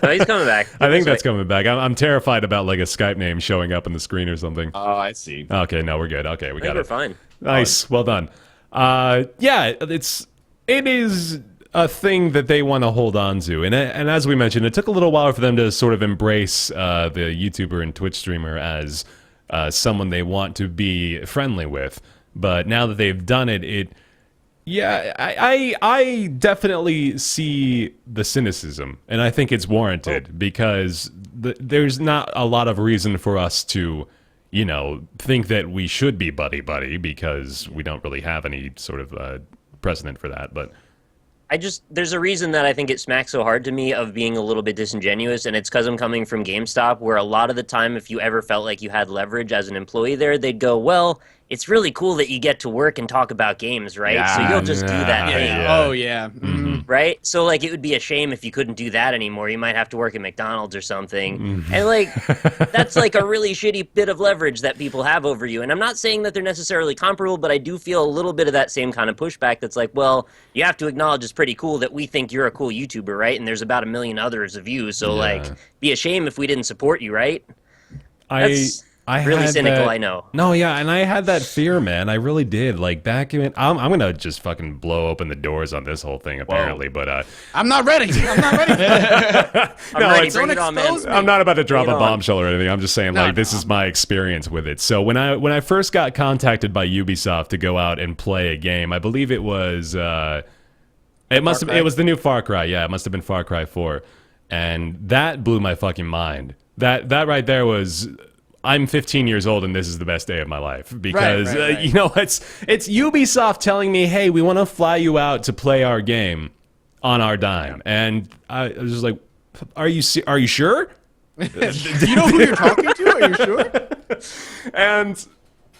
he's coming back. I think that's coming back. I'm terrified about, like, a Skype name showing up on the screen or something. Oh, I see. Okay, no, we're good. Okay, we I think got we're it. fine. Nice. Well done. Yeah, it is a thing that they want to hold on to. And as we mentioned, it took a little while for them to sort of embrace the YouTuber and Twitch streamer as someone they want to be friendly with. But now that they've done it, yeah, I definitely see the cynicism, and I think it's warranted because there's not a lot of reason for us to, you know, think that we should be buddy-buddy because we don't really have any sort of precedent for that. But there's a reason that I think it smacks so hard to me of being a little bit disingenuous, and it's because I'm coming from GameStop, where a lot of the time, if you ever felt like you had leverage as an employee there, they'd go, well, it's really cool that you get to work and talk about games, right? Yeah, so you'll just do that yeah, thing. yeah. Oh yeah. Right? So, like, it would be a shame if you couldn't do that anymore. You might have to work at McDonald's or something. And, like, that's, like, a really shitty bit of leverage that people have over you. And I'm not saying that they're necessarily comparable, but I do feel a little bit of that same kind of pushback that's like, well, you have to acknowledge it's pretty cool that we think you're a cool YouTuber, right? And there's about 1 million others of you. So, like, be a shame if we didn't support you, right? That's really had cynical, that, I know. No, yeah, and I had that fear, man. I really did. Like back in, I'm gonna just fucking blow open the doors on this whole thing, apparently. But I'm not ready. I'm not ready. I'm No, ready. it's- Bring it on, man. expose me. I'm not about to drop Bring a it on. bombshell or anything. I'm just saying, like, this is my experience with it. So when I first got contacted by Ubisoft to go out and play a game, I believe it was it was the new Far Cry. Yeah, it must have been Far Cry 4, and that blew my fucking mind. That right there was. I'm 15 years old and this is the best day of my life because right. you know it's Ubisoft telling me, hey, we want to fly you out to play our game on our dime, and I was just like, are you sure? You know who you're talking to? Are you sure? And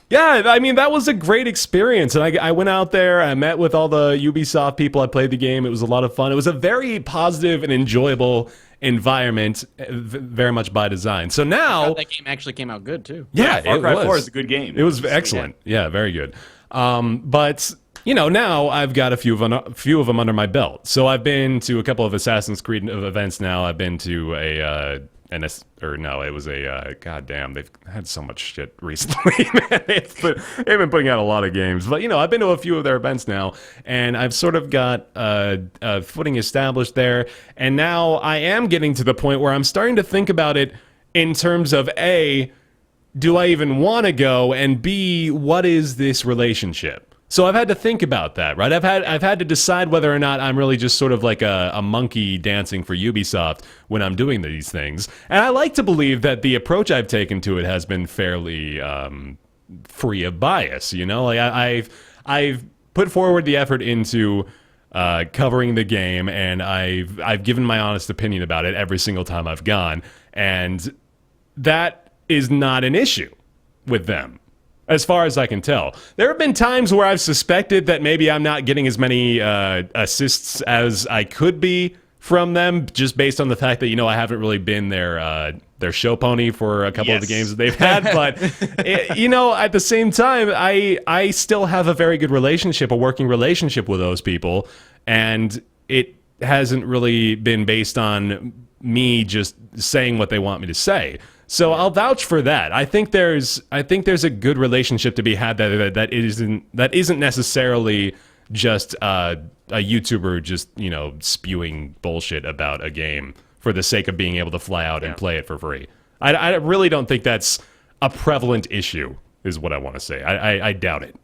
yeah, I mean, that was a great experience. And I went out there, I met with all the Ubisoft people, I played the game. It was a lot of fun. It was a very positive and enjoyable environment, very much by design. So now That game actually came out good too. yeah, Far it Cry was. 4 is a good game. It was excellent. Yeah, very good. But you know, now I've got a few of them under my belt. So I've been to a couple of Assassin's Creed events now. I've been to goddamn, they've had so much shit recently, man. They've been putting out a lot of games. But, you know, I've been to a few of their events now, and I've sort of got a footing established there. And now I am getting to the point where I'm starting to think about it in terms of, A, do I even want to go? And B, what is this relationship? So I've had to think about that, right? I've had to decide whether or not I'm really just sort of like a monkey dancing for Ubisoft when I'm doing these things. And I like to believe that the approach I've taken to it has been fairly free of bias. You know, like I've put forward the effort into covering the game, and I've given my honest opinion about it every single time I've gone, and that is not an issue with them. As far as I can tell. There have been times where I've suspected that maybe I'm not getting as many assists as I could be from them, just based on the fact that, you know, I haven't really been their show pony for a couple of the games that they've had. But, you know, at the same time, I still have a very good relationship, a working relationship with those people, and it hasn't really been based on me just saying what they want me to say. So I'll vouch for that. I think there's a good relationship to be had that isn't necessarily just a YouTuber just, you know, spewing bullshit about a game for the sake of being able to fly out and play it for free. I really don't think that's a prevalent issue, is what I want to say. I doubt it.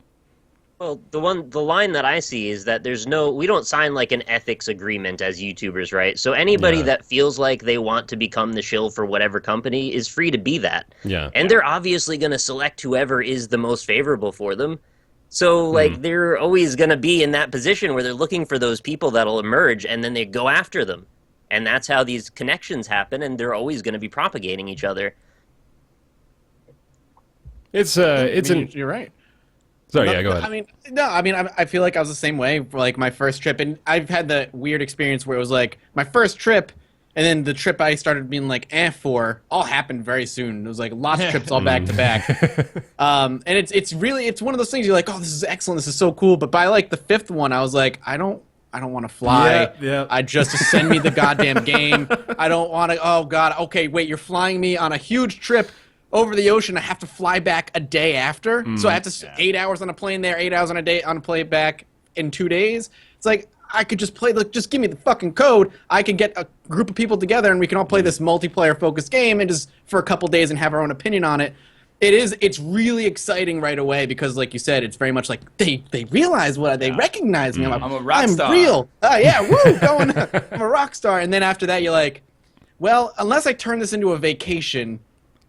Well, the line that I see is that we don't sign like an ethics agreement as YouTubers, right? So anybody that feels like they want to become the shill for whatever company is free to be that. Yeah. And they're obviously going to select whoever is the most favorable for them. So like they're always going to be in that position where they're looking for those people that'll emerge, and then they go after them. And that's how these connections happen, and they're always going to be propagating each other. You're right. Sorry, yeah, go ahead. I feel like I was the same way for like my first trip, and I've had the weird experience where it was like my first trip, and then the trip I started being like for all happened very soon. It was like lots of trips all back to back, and it's one of those things you're like, oh, this is excellent, this is so cool. But by like the fifth one, I was like, I don't want to fly. Yeah. I just send me the goddamn game. I don't want to. Oh god. Okay, wait, you're flying me on a huge trip over the ocean. I have to fly back a day after, so I have to 8 hours on a plane there, 8 hours on a plane back in 2 days. It's like I could just play. Just give me the fucking code. I can get a group of people together and we can all play this multiplayer focused game and just for a couple days and have our own opinion on it. It's really exciting right away because, like you said, it's very much like they realize they recognize me. I'm a rock star. I'm real. Yeah, woo, I'm a rock star. And then after that, you're like, well, unless I turn this into a vacation,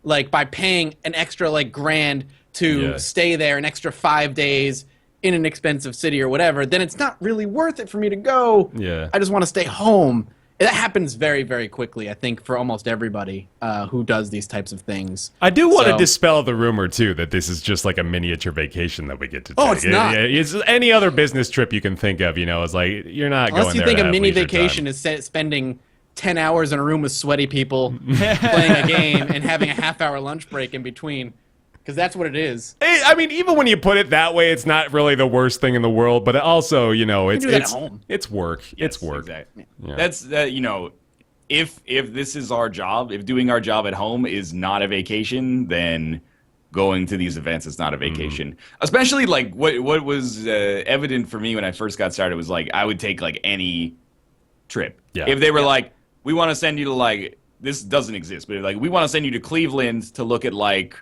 like by paying an extra like grand to stay there an extra 5 days in an expensive city or whatever, then it's not really worth it for me to go. Yeah. I just want to stay home. That happens very, very quickly, I think, for almost everybody who does these types of things. I do want to So- dispel the rumor, too, that this is just like a miniature vacation that we get to take. Oh, it's not. It's any other business trip you can think of, it's like, you're not Unless going you there think to a have mini leisure vacation time. is spending 10 hours in a room with sweaty people playing a game and having a half-hour lunch break in between, because that's what it is. I mean, even when you put it that way, it's not really the worst thing in the world, but also, it's do that at home. It's work. It's work. Exactly. Yeah. That's if this is our job, if doing our job at home is not a vacation, then going to these events is not a vacation. Especially like what was evident for me when I first got started was like I would take like any trip. Yeah. If they were like, we want to send you to like, this doesn't exist, but like we want to send you to Cleveland to look at like,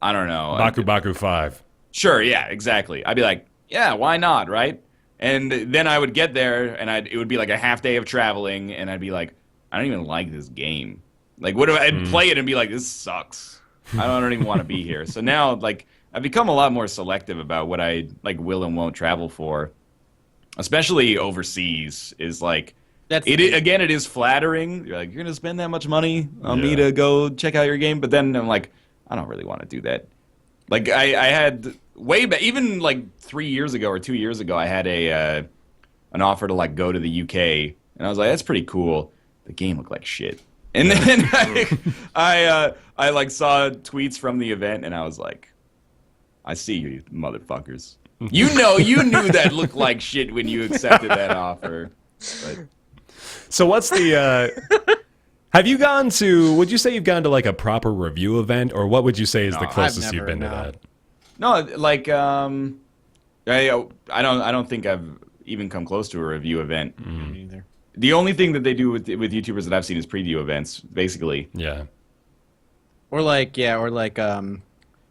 I don't know, Baku Baku 5. Sure, yeah, exactly. I'd be like, yeah, why not, right? And then I would get there, and it would be like a half day of traveling, and I'd be like, I don't even like this game. Like, what do I'd play it and be like, this sucks. I don't even want to be here. So now, like, I've become a lot more selective about what I like will and won't travel for, especially overseas. Is like, it is flattering. You're like, you're gonna spend that much money on me to go check out your game, but then I'm like, I don't really want to do that. Like I had way back, even like 3 years ago or 2 years ago, I had an offer to like go to the UK, and I was like, that's pretty cool. The game looked like shit, and then I like saw tweets from the event, and I was like, I see you motherfuckers. You knew that looked like shit when you accepted that offer. But So what's the... Have you gone to... Would you say you've gone to like a proper review event, or what would you say is the closest you've been to that? No, like I don't think I've even come close to a review event. Me either. The only thing that they do with YouTubers that I've seen is preview events, basically. Yeah. Or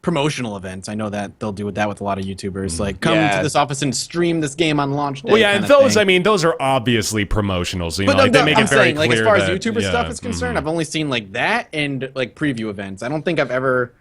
promotional events. I know that they'll do that with a lot of YouTubers. Like, come Yeah. to this office and stream this game on launch day. Well, yeah, and kinda those, thing. I mean, those are obviously promotional, so, But like, they no, make I'm it very saying, clear like, as far that, as YouTuber stuff is concerned, I've only seen like that and like preview events. I don't think I've ever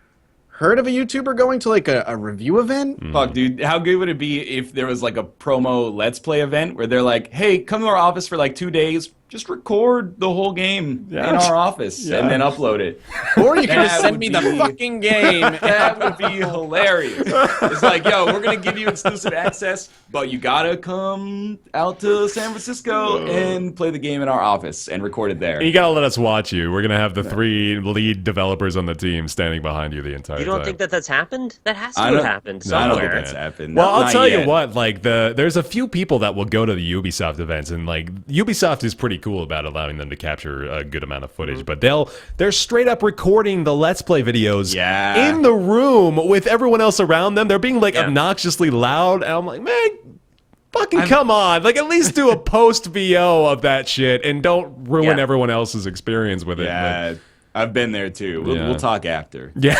heard of a YouTuber going to like a review event. Fuck, dude, how good would it be if there was like a promo Let's Play event where they're like, hey, come to our office for like 2 days, just record the whole game in our office and then upload it. Or you can just That send would me the be- fucking game. That would be hilarious. It's like, yo, we're gonna give you exclusive access, but you gotta come out to San Francisco and play the game in our office and record it there. You gotta let us watch you. We're gonna have the 3 lead developers on the team standing behind you the entire time. You don't think that that's happened? That has to I have don't- happened I don't somewhere. think that's happened. Well, I'll Not tell you yet. what, like, there's a few people that will go to the Ubisoft events, and like Ubisoft is pretty cool about allowing them to capture a good amount of footage, but they're straight up recording the Let's Play videos Yeah. in the room with everyone else around them. They're being like obnoxiously loud, and I'm like, man, fucking come on. Like, at least do a post VO of that shit and don't ruin Yeah. everyone else's experience with it. Yeah, I've been there too. We'll talk after. Yeah.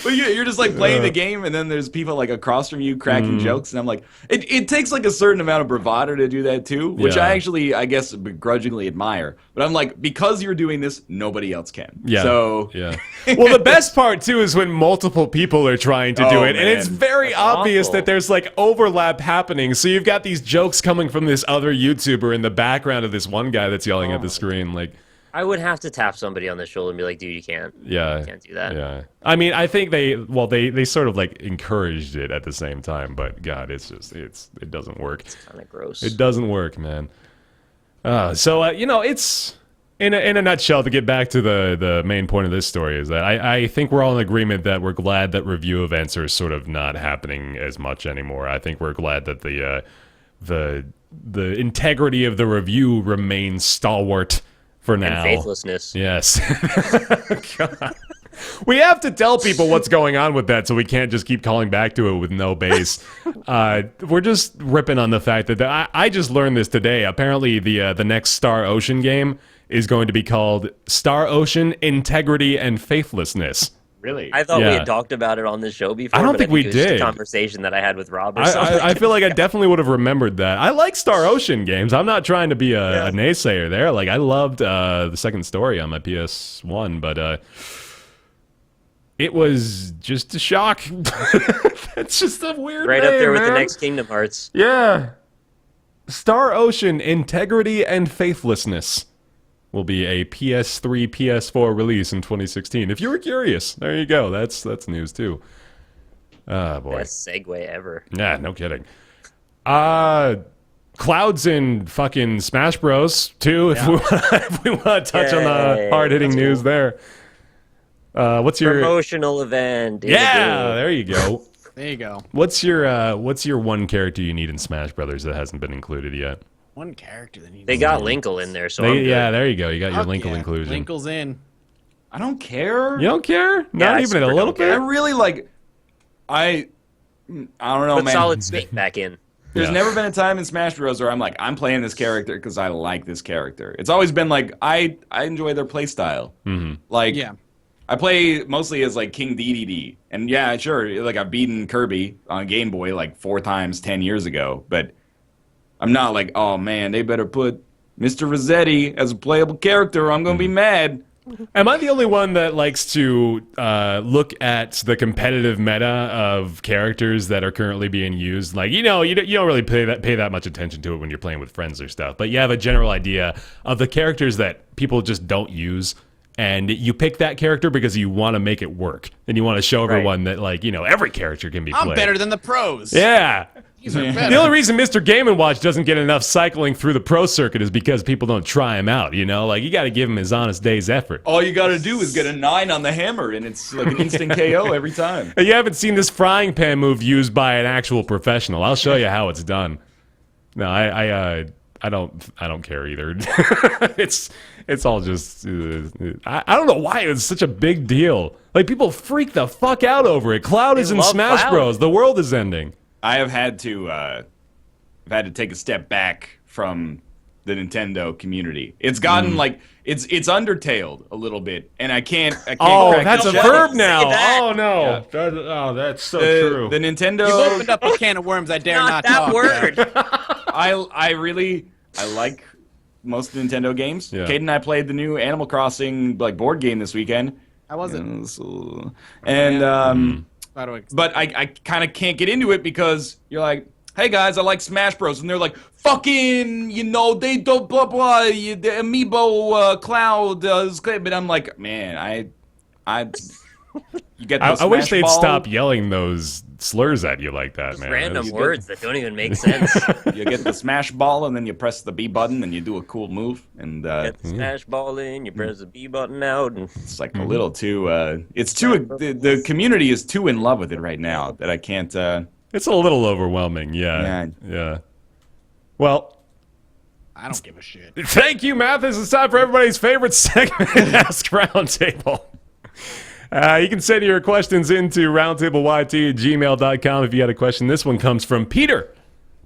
But you're just like playing the game, and then there's people like across from you cracking jokes, and I'm like, it takes like a certain amount of bravado to do that too, which Yeah. I actually, I guess, begrudgingly admire. But I'm like, because you're doing this, nobody else can. Yeah. So yeah. Well, the best part too is when multiple people are trying to do Oh, it, and it's man. very obvious awful. that there's like overlap happening. So you've got these jokes coming from this other YouTuber in the background of this one guy that's yelling at the screen. Like, I would have to tap somebody on the shoulder and be like, dude, you can't. yeah, You can't do that. Yeah. I mean, I think they sort of like encouraged it at the same time, but God, it doesn't work. Kind of gross. It doesn't work, man. It's in a nutshell. To get back to the main point of this story is that I think we're all in agreement that we're glad that review events are sort of not happening as much anymore. I think we're glad that the integrity of the review remains stalwart for now. And faithlessness. Yes. God. We have to tell people what's going on with that, so we can't just keep calling back to it with no base. We're just ripping on the fact that I just learned this today. Apparently, the next Star Ocean game is going to be called Star Ocean Integrity and Faithlessness. really, I thought we Yeah. had talked about it on this show before. I don't but think I we think it was just did. a conversation that I had with Rob or something. I feel like I definitely would have remembered that. I like Star Ocean games. I'm not trying to be a naysayer there. Like, I loved the second story on my PS1, but it was just a shock. It's just a weird right name, up there with the man. next Kingdom Hearts. Yeah. Star Ocean Integrity and Faithlessness will be a PS3, PS4 release in 2016. If you were curious, there you go. That's news too. Ah, boy. Best segue ever. Yeah, no kidding. Clouds in fucking Smash Bros. Too, if we want to touch on the hard-hitting news there. What's your promotional event? Yeah, there you go. There you go. What's your one character you need in Smash Brothers that hasn't been included yet? One character that needs. They got Linkle in there, so I'm good. Yeah, there you go. You got your Fuck Linkle yeah. inclusion. Linkle's in. I don't care. You don't care? Not I even a super little don't care. bit? I really like. I don't know, Put man. Solid Snake back in. There's Yeah. never been a time in Smash Bros. Where I'm like, I'm playing this character because I like this character. It's always been like, I enjoy their play style. Mm-hmm. Like, Yeah. I play mostly as like King DDD, and yeah, sure, like I've beaten Kirby on Game Boy like 4 times 10 years ago, but I'm not like, oh man, they better put Mr. Rossetti as a playable character, or I'm gonna be mad. Am I the only one that likes to look at the competitive meta of characters that are currently being used? Like, you don't really pay that much attention to it when you're playing with friends or stuff, but you have a general idea of the characters that people just don't use. And you pick that character because you want to make it work, and you want to show everyone that, like, every character can be played. I'm better than the pros. Yeah. These are The better. only reason Mr. Game & Watch doesn't get enough cycling through the pro circuit is because people don't try him out, Like, you got to give him his honest day's effort. All you gotta do is get a 9 on the hammer, and it's like an instant KO every time. You haven't seen this frying pan move used by an actual professional. I'll show you how it's done. No, I don't care either. It's all just I don't know why it's such a big deal. Like, people freak the fuck out over it. Cloud is in love Smash Cloud. Bros. The world is ending. I have had to take a step back from the Nintendo community. It's gotten like it's Undertaled a little bit, and I can't Oh, crack that's the a shell. verb now. that. Oh no. Yeah. That's so true. The Nintendo. You've opened up a can of worms I dare not Not that talk word. about. I like most Nintendo games. Yeah. Kate and I played the new Animal Crossing board game this weekend. How was it? But I kind of can't get into it because you're like, hey guys, I like Smash Bros, and they're like, fucking, they don't blah blah. The Amiibo Cloud is great, but I'm like, man, you get. I wish they'd ball. stop yelling those slurs at you like that, Just man. random That's- words that don't even make sense. You get the Smash Ball, and then you press the B button, and you do a cool move, and Get the smash ball in, you press the B button out, and it's like a little too. It's too. The community is too in love with it right now that I can't. It's a little overwhelming, yeah. Well, I don't give a shit. thank you, Mathis. It's time for everybody's favorite segment, Ask Roundtable. You can send your questions into roundtableYT@gmail.com if you had a question. This one comes from Peter.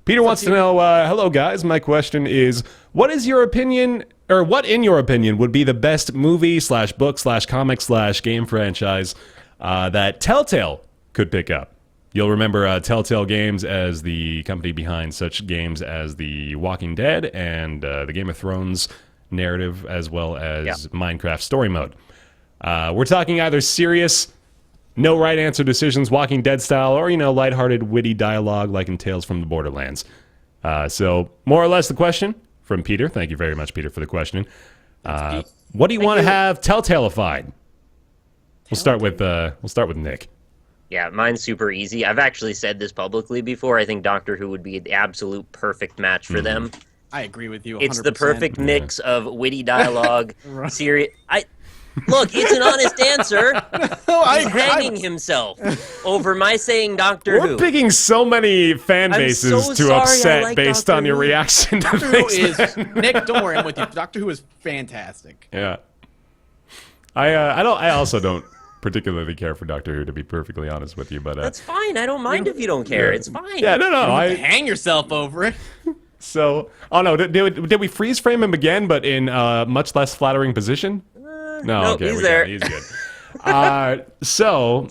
Peter wants to know, hello guys, my question is, what in your opinion would be the best movie / book / comic / game franchise that Telltale could pick up? You'll remember Telltale Games as the company behind such games as The Walking Dead and the Game of Thrones narrative, as well as Minecraft Story Mode. We're talking either serious, no right answer decisions, Walking Dead style, or, lighthearted, witty dialogue like in Tales from the Borderlands. So, more or less the question from Peter. Thank you very much, Peter, for the question. What do you want to have Telltale-ified? We'll start with Nick. yeah, mine's super easy. I've actually said this publicly before. I think Doctor Who would be the absolute perfect match for them. I agree with you 100%. It's the perfect mix of witty dialogue, serious. Look, it's an honest answer. He's hanging himself over my saying Doctor We're Who. picking so many fan I'm bases so to sorry, I upset like based Doctor on your Who. reaction to Doctor Who things. is Nick. Don't worry, I'm with you. Doctor Who is fantastic. Yeah. I also don't particularly care for Doctor Who, to be perfectly honest with you, but That's fine. I don't mind if you don't care. It's fine. yeah, no, Hang yourself over it. So, oh no, did we freeze frame him again, but in a much less flattering position? No, nope, okay, he's there. He's good. So,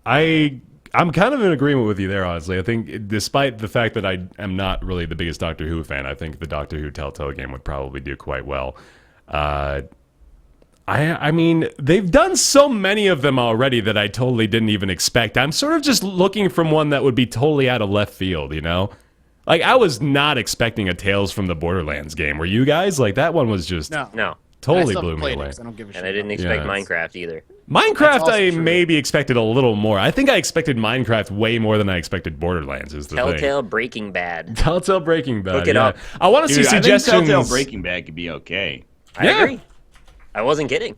I'm kind of in agreement with you there, honestly. I think, despite the fact that I am not really the biggest Doctor Who fan, I think the Doctor Who Telltale game would probably do quite well. I mean, they've done so many of them already that I totally didn't even expect. I'm sort of just looking from one that would be totally out of left field, Like, I was not expecting a Tales from the Borderlands game. Were you guys? Like, that one was just No. totally I still blew me played it away. 'cause I don't give a shit. And I didn't expect Yeah, Minecraft either. Minecraft, also I true. maybe expected a little more. I think I expected Minecraft way more than I expected Borderlands, is the thing. Telltale Breaking Bad. Telltale Breaking Bad. Hook it yeah. up. I want to see Dude, I think suggestions. Telltale Breaking Bad could be okay. I Yeah. agree. I wasn't kidding.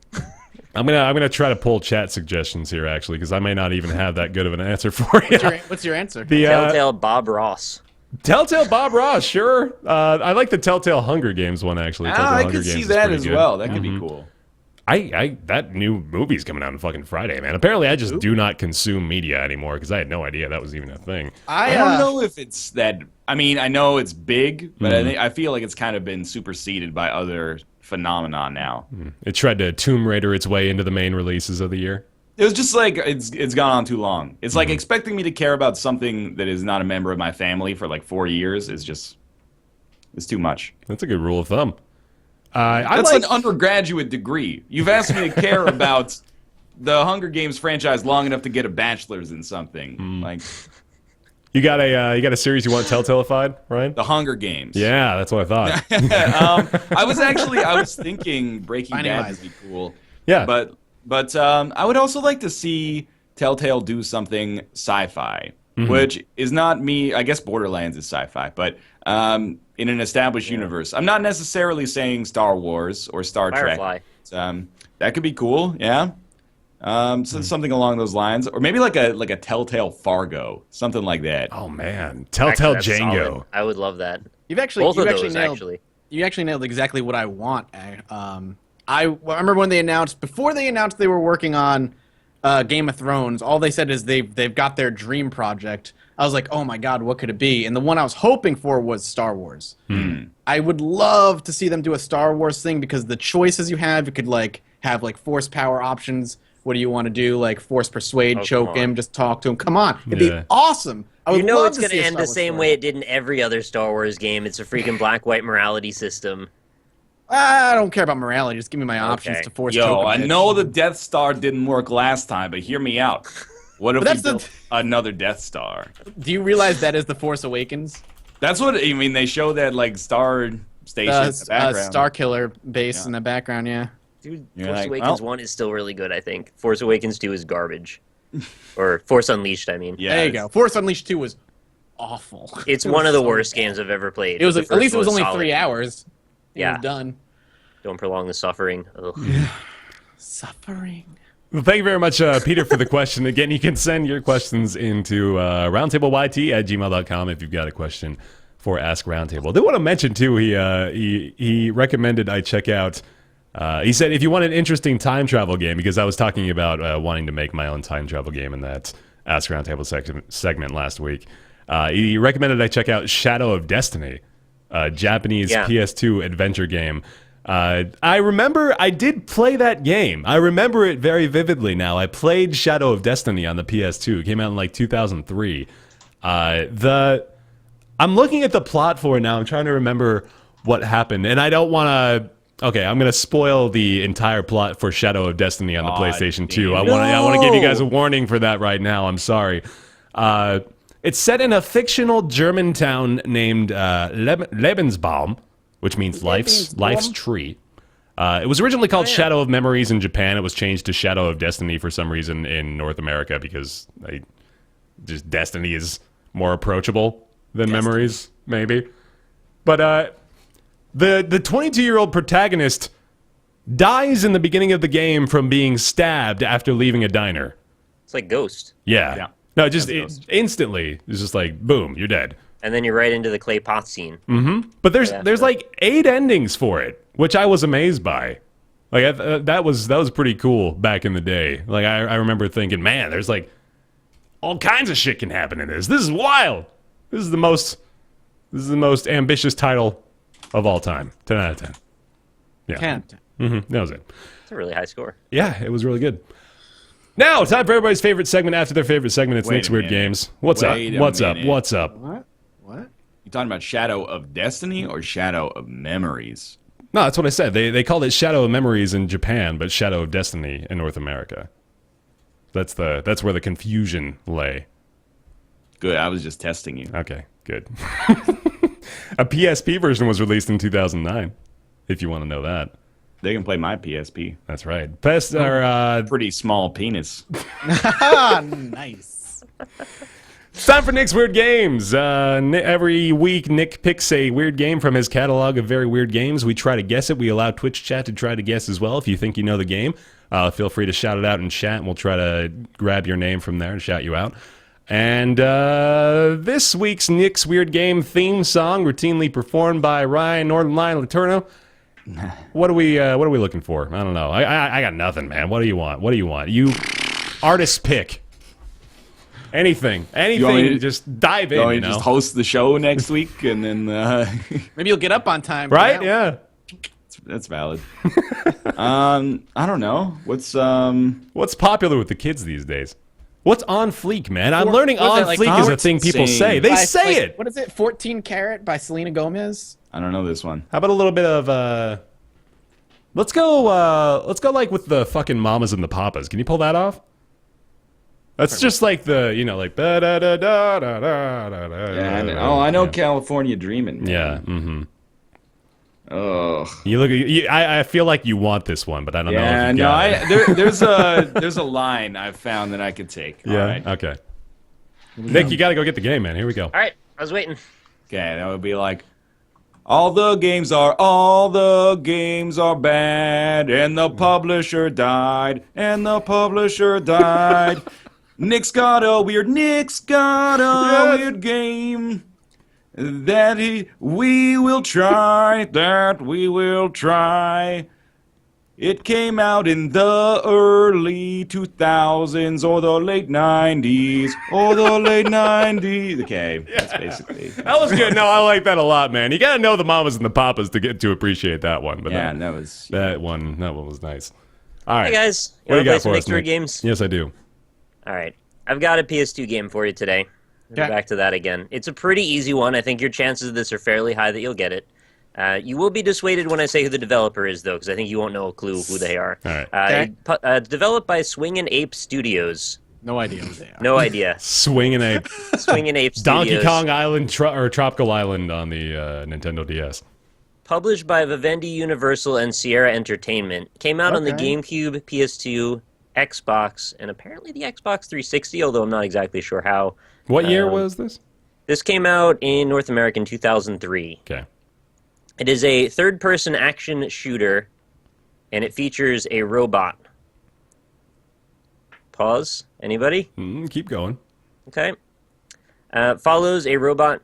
I'm gonna try to pull chat suggestions here, actually, because I may not even have that good of an answer for you. What's your answer? The Telltale Bob Ross. Telltale Bob Ross, sure. I like the Telltale Hunger Games one, actually. Telltale I Hunger could see Games is that pretty as good. well. That could be cool. That new movie's coming out on fucking Friday, man. Apparently, I just do not consume media anymore because I had no idea that was even a thing. I don't know if it's that. I mean, I know it's big, but I feel like it's kind of been superseded by other phenomena now. It tried to Tomb Raider its way into the main releases of the year. It was just like it's gone on too long. It's like expecting me to care about something that is not a member of my family for like 4 years is just it's too much. That's a good rule of thumb. That's an undergraduate degree. You've asked me to care about the Hunger Games franchise long enough to get a bachelor's in something. Like You got a series you want Telltale-ified, right? the Hunger Games. Yeah, that's what I thought. I was thinking Breaking Finding Bad Lies. would be cool. Yeah. But I would also like to see Telltale do something sci-fi, which is not me. I guess Borderlands is sci-fi, but in an established universe. I'm not necessarily saying Star Wars or Star Firefly. Trek. That could be cool. Yeah. So something along those lines, or maybe like a Telltale Fargo, something like that. Oh man, Telltale Actually, that's Django. solid. I would love that. You've actually Both you of actually those, nailed actually. you actually nailed exactly what I want. I remember when they announced before they announced they were working on Game of Thrones. All they said is they've got their dream project. I was like, oh my god, what could it be? And the one I was hoping for was Star Wars. I would love to see them do a Star Wars thing because the choices you have, you could like have like force power options. What do you want to do? Like force persuade, choke come him, on. just talk to him. Come on, it'd Yeah. be awesome. I would You know love it's to going see to a end Star the Wars same story. way it did in every other Star Wars game. It's a freaking black-white morality system. I don't care about morality. Just give me my options Okay. to force. Yo, choke a I bitch. know the Death Star didn't work last time, but hear me out. What if But we that's the- built another Death Star? Do you realize that is the Force Awakens? That's what I mean. They show that like Star Station in the background. Star Killer base Yeah. in the background. Yeah. Dude, You're Force like, Awakens well- 1 is still really good, I think. Force Awakens 2 is garbage. Or Force Unleashed, I mean. Yeah, There you it's- go. Force Unleashed 2 was awful. It's It one was of the so worst bad. games I've ever played. It was The at first least it one was only solid. 3 hours. It Yeah. was done. Don't prolong the suffering. Ugh. Suffering. Well, thank you very much, Peter, for the question. Again, you can send your questions into roundtableYT@gmail.com if you've got a question for Ask Roundtable. I did want to mention, too, he recommended I check out, he said, if you want an interesting time travel game, because I was talking about wanting to make my own time travel game in that Ask Roundtable segment last week. He recommended I check out Shadow of Destiny, a Japanese Yeah. PS2 adventure game. I remember I did play that game. I remember it very vividly now. I played Shadow of Destiny on the PS2. It came out in like 2003. I'm looking at the plot for it now. I'm trying to remember what happened. And I don't want to... Okay, I'm going to spoil the entire plot for Shadow of Destiny on the Aw, PlayStation 2. damn. I want to give you guys a warning for that right now. I'm sorry. It's set in a fictional German town named Lebensbaum, which means life's tree. It was originally called Shadow of Memories in Japan. It was changed to Shadow of Destiny for some reason in North America because just Destiny is more approachable than Memories, maybe. But the 22-year-old protagonist dies in the beginning of the game from being stabbed after leaving a diner. It's like Ghost. Yeah. No, just instantly. It's just like, boom, you're dead. And then you're right into the clay pot scene. But there's like 8 endings for it, which I was amazed by. Like that was pretty cool back in the day. Like I remember thinking, man, there's like all kinds of shit can happen in this. This is wild. This is the most ambitious title of all time. 10 out of 10. Yeah. 10. That was it. It's a really high score. Yeah, it was really good. Now, time for everybody's favorite segment after their favorite segment. It's Wait Nick's a Weird minute. Games. What's up? Wait a What's up? minute. What's up? What? You talking about Shadow of Destiny or Shadow of Memories? No, that's what I said. They called it Shadow of Memories in Japan, but Shadow of Destiny in North America. That's where the confusion lay. Good, I was just testing you. Okay, Good. A PSP version was released in 2009, if you want to know that. They can play my PSP. That's right. Best are Pretty small penis. Nice. It's time for Nick's Weird Games. Every week, Nick picks a weird game from his catalog of very weird games. We try to guess it. We allow Twitch chat to try to guess as well. If you think you know the game, feel free to shout it out in chat, and we'll try to grab your name from there and shout you out. And this week's Nick's Weird Game theme song, routinely performed by Ryan Northernline Laterno. What are we looking for? I don't know. I got nothing, man. What do you want? What do you want? You artist pick. Anything. Just dive in, you know? Just host the show next week, and then... Maybe you'll get up on time. Right? Yeah. That's valid. I don't know. What's popular with the kids these days? What's on fleek, man? I'm learning what is on it, like, fleek is a thing insane. people say. They say it. What is it? 14 Karat by Selena Gomez? I don't know this one. How about a little bit of let's go like with the fucking mamas and the papas. Can you pull that off? That's just like the, like da da da da da da da. Yeah, I know California Dreamin'. Man. Yeah. Mm-hmm. Ugh. You look. I feel like you want this one, but I don't know. Yeah, If you got it. there's a line I've found that I could take. Yeah. All right. Okay. Nick, you got to go get the game, man. Here we go. All right, I was waiting. Okay, that would be like, all the games are bad, and the publisher died, Nick's got a weird game that we will try. It came out in the early 2000s or the late 90s. Okay, that's basically. That was good. No, I like that a lot, man. You got to know the mamas and the papas to get to appreciate that one. But Yeah, that one was nice. All right. Hey guys, What do you you want got to play some for us, Nick's Weird Nick? Games? Yes, I do. All right, I've got a PS2 game for you today. Okay. Back to that again. It's a pretty easy one. I think your chances of this are fairly high that you'll get it. You will be dissuaded when I say who the developer is, though, because I think you won't know a clue who they are. All right. Developed by Swingin' Ape Studios. No idea who they are. No idea. Swinging a Swingin' Ape Studios. Donkey Kong Island or Tropical Island on the Nintendo DS. Published by Vivendi Universal and Sierra Entertainment. Came out on the Okay. GameCube, PS2, Xbox, and apparently the Xbox 360, although I'm not exactly sure how. What year was this? This came out in North America in 2003. Okay. It is a third-person action shooter, and it features a robot. Pause. Anybody? Keep going. Okay. Follows a robot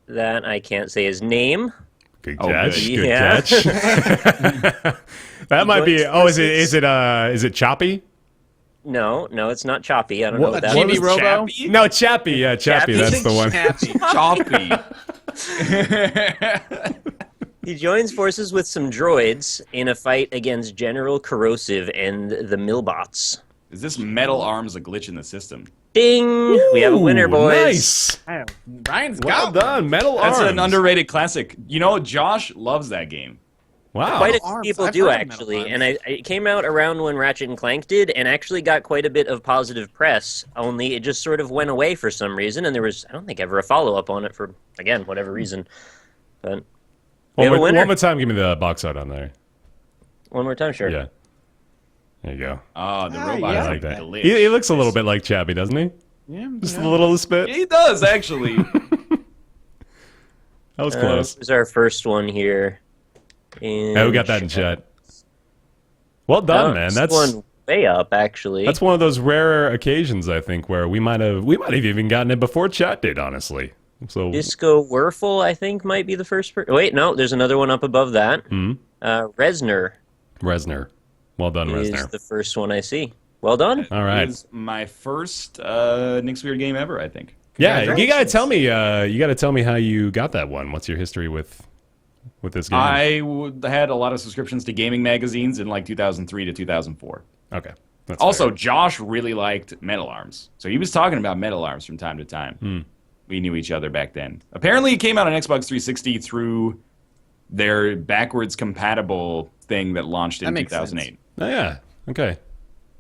that I can't say his name. Good Oh, catch. good. Good Yeah. catch. That might be. Oh, is it Choppy? No, it's not Choppy. I don't know What- what that Jimmy is. Robo? Chappie? No, Chappy. Yeah, Chappy. Chappie? That's the one. Choppy. He joins forces with some droids in a fight against General Corrosive and the Millbots. Is this Metal Arms a glitch in the system? Ding! We have a winner, Ooh, boys. Nice. Ryan's Well got done. Metal That's Arms. an underrated classic. You know, Josh loves that game. Wow. Quite a few Arms. people I've do, heard of Metal actually. Arms. And it came out around when Ratchet and Clank did, and actually got quite a bit of positive press, only it just sort of went away for some reason, and there was, I don't think, ever a follow-up on it for, again, whatever reason. But we have a winner. One more time, give me the box art on there. One more time, sure. Yeah. There you go. Oh, the robot yeah. is I like that. glitch. He looks a little bit like Chappy, doesn't he? Yeah, Just a little spit. He does, actually. That was close. Here's our first one here. Yeah, we got that in chat. Well done, man. This That's one way up, actually. that's one of those rare occasions, I think, where we might have even gotten it before chat did, honestly. So Disco Werfel, I think, might be the first person. Wait, no, there's another one up above that. Resner Resner. Well done, is Resner. the first one I see. Well done. All right. It was my first Nick's Weird game ever, I think. Yeah, you gotta tell me. You gotta tell me how you got that one. What's your history with this game? I had a lot of subscriptions to gaming magazines in like 2003 to 2004. Okay. That's Also, fair. Josh really liked Metal Arms, so he was talking about Metal Arms from time to time. We knew each other back then. Apparently, it came out on Xbox 360 through their backwards compatible thing that launched in That makes 2008. Oh yeah. Okay.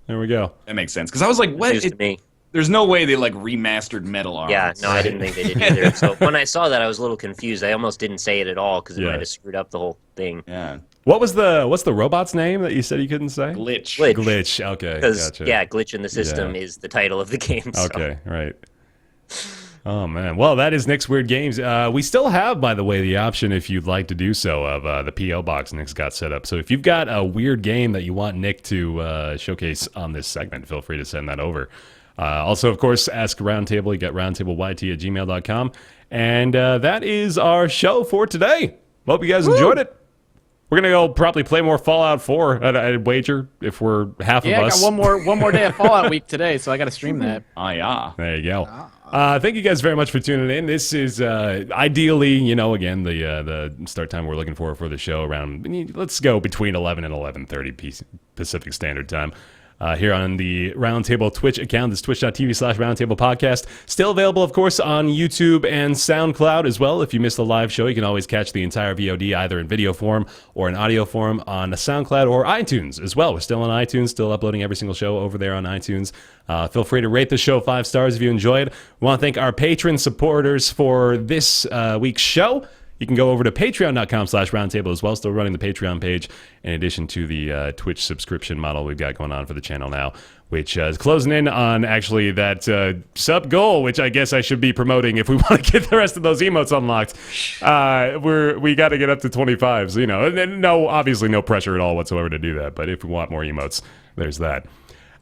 There we go. That makes sense because I was like, "What? News to me. There's no way they like remastered Metal Arms. Yeah, no, I didn't think they did either. So when I saw that, I was a little confused. I almost didn't say it at all because it might have screwed up the whole thing. Yeah. What's the robot's name that you said you couldn't say? Glitch. Glitch. Okay. Because Gotcha. Glitch in the System is the title of the game. So. Okay. Right. Oh man. Well, that is Nick's Weird Games. We still have, by the way, the option if you'd like to do so of the PO box Nick's got set up. So if you've got a weird game that you want Nick to showcase on this segment, feel free to send that over. Also, of course, ask Roundtable. You got roundtableYT@gmail.com. And that is our show for today. Hope you guys enjoyed it. We're going to go probably play more Fallout 4 I'd wager if we're half of us. Yeah, I got one more day of Fallout week today, so I got to stream that. Yeah. There you go. Thank you guys very much for tuning in. This is ideally, again, the start time we're looking for the show around, let's go between 11 and 11:30 Pacific Standard Time. Here on the Roundtable Twitch account. This twitch.tv/Roundtable Podcast. Still available, of course, on YouTube and SoundCloud as well. If you missed the live show, you can always catch the entire VOD either in video form or in audio form on SoundCloud or iTunes as well. We're still on iTunes, still uploading every single show over there on iTunes. Feel free to rate the show 5 stars if you enjoyed. We want to thank our patron supporters for this week's show. You can go over to patreon.com/roundtable as well. Still running the Patreon page in addition to the Twitch subscription model we've got going on for the channel now, which is closing in on actually that sub goal, which I guess I should be promoting if we want to get the rest of those emotes unlocked. We got to get up to 25. So, obviously no pressure at all whatsoever to do that. But if we want more emotes, there's that.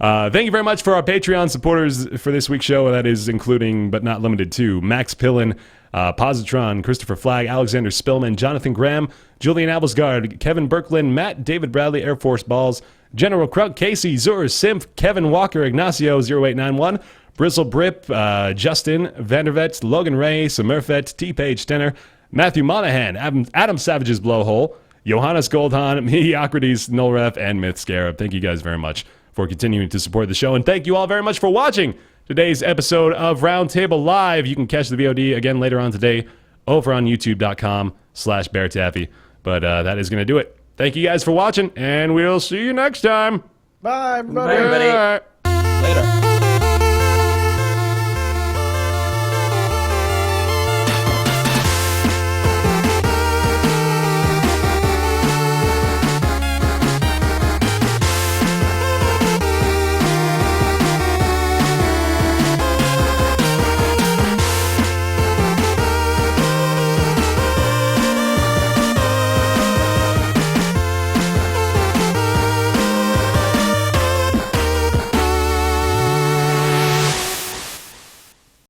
Thank you very much for our Patreon supporters for this week's show. That is including, but not limited to, Max Pillin, Positron, Christopher Flagg, Alexander Spillman, Jonathan Graham, Julian Abelsgard, Kevin Birkland, Matt, David Bradley, Air Force Balls, General Krug, Casey, Zur, Simph, Kevin Walker, Ignacio 0891, Bristle Brip, Justin, Vandervet, Logan Ray, Smurfet, T-Page Tenor, Matthew Monahan, Adam Savage's Blowhole, Johannes Goldhahn, Mediocrities, Nullref, and Myth Scarab. Thank you guys very much for continuing to support the show, and thank you all very much for watching today's episode of Roundtable Live. You can catch the VOD again later on today over on youtube.com/BearTaffy. But that is going to do it. Thank you guys for watching, and we'll see you next time. Bye, everybody. Bye, everybody. Later.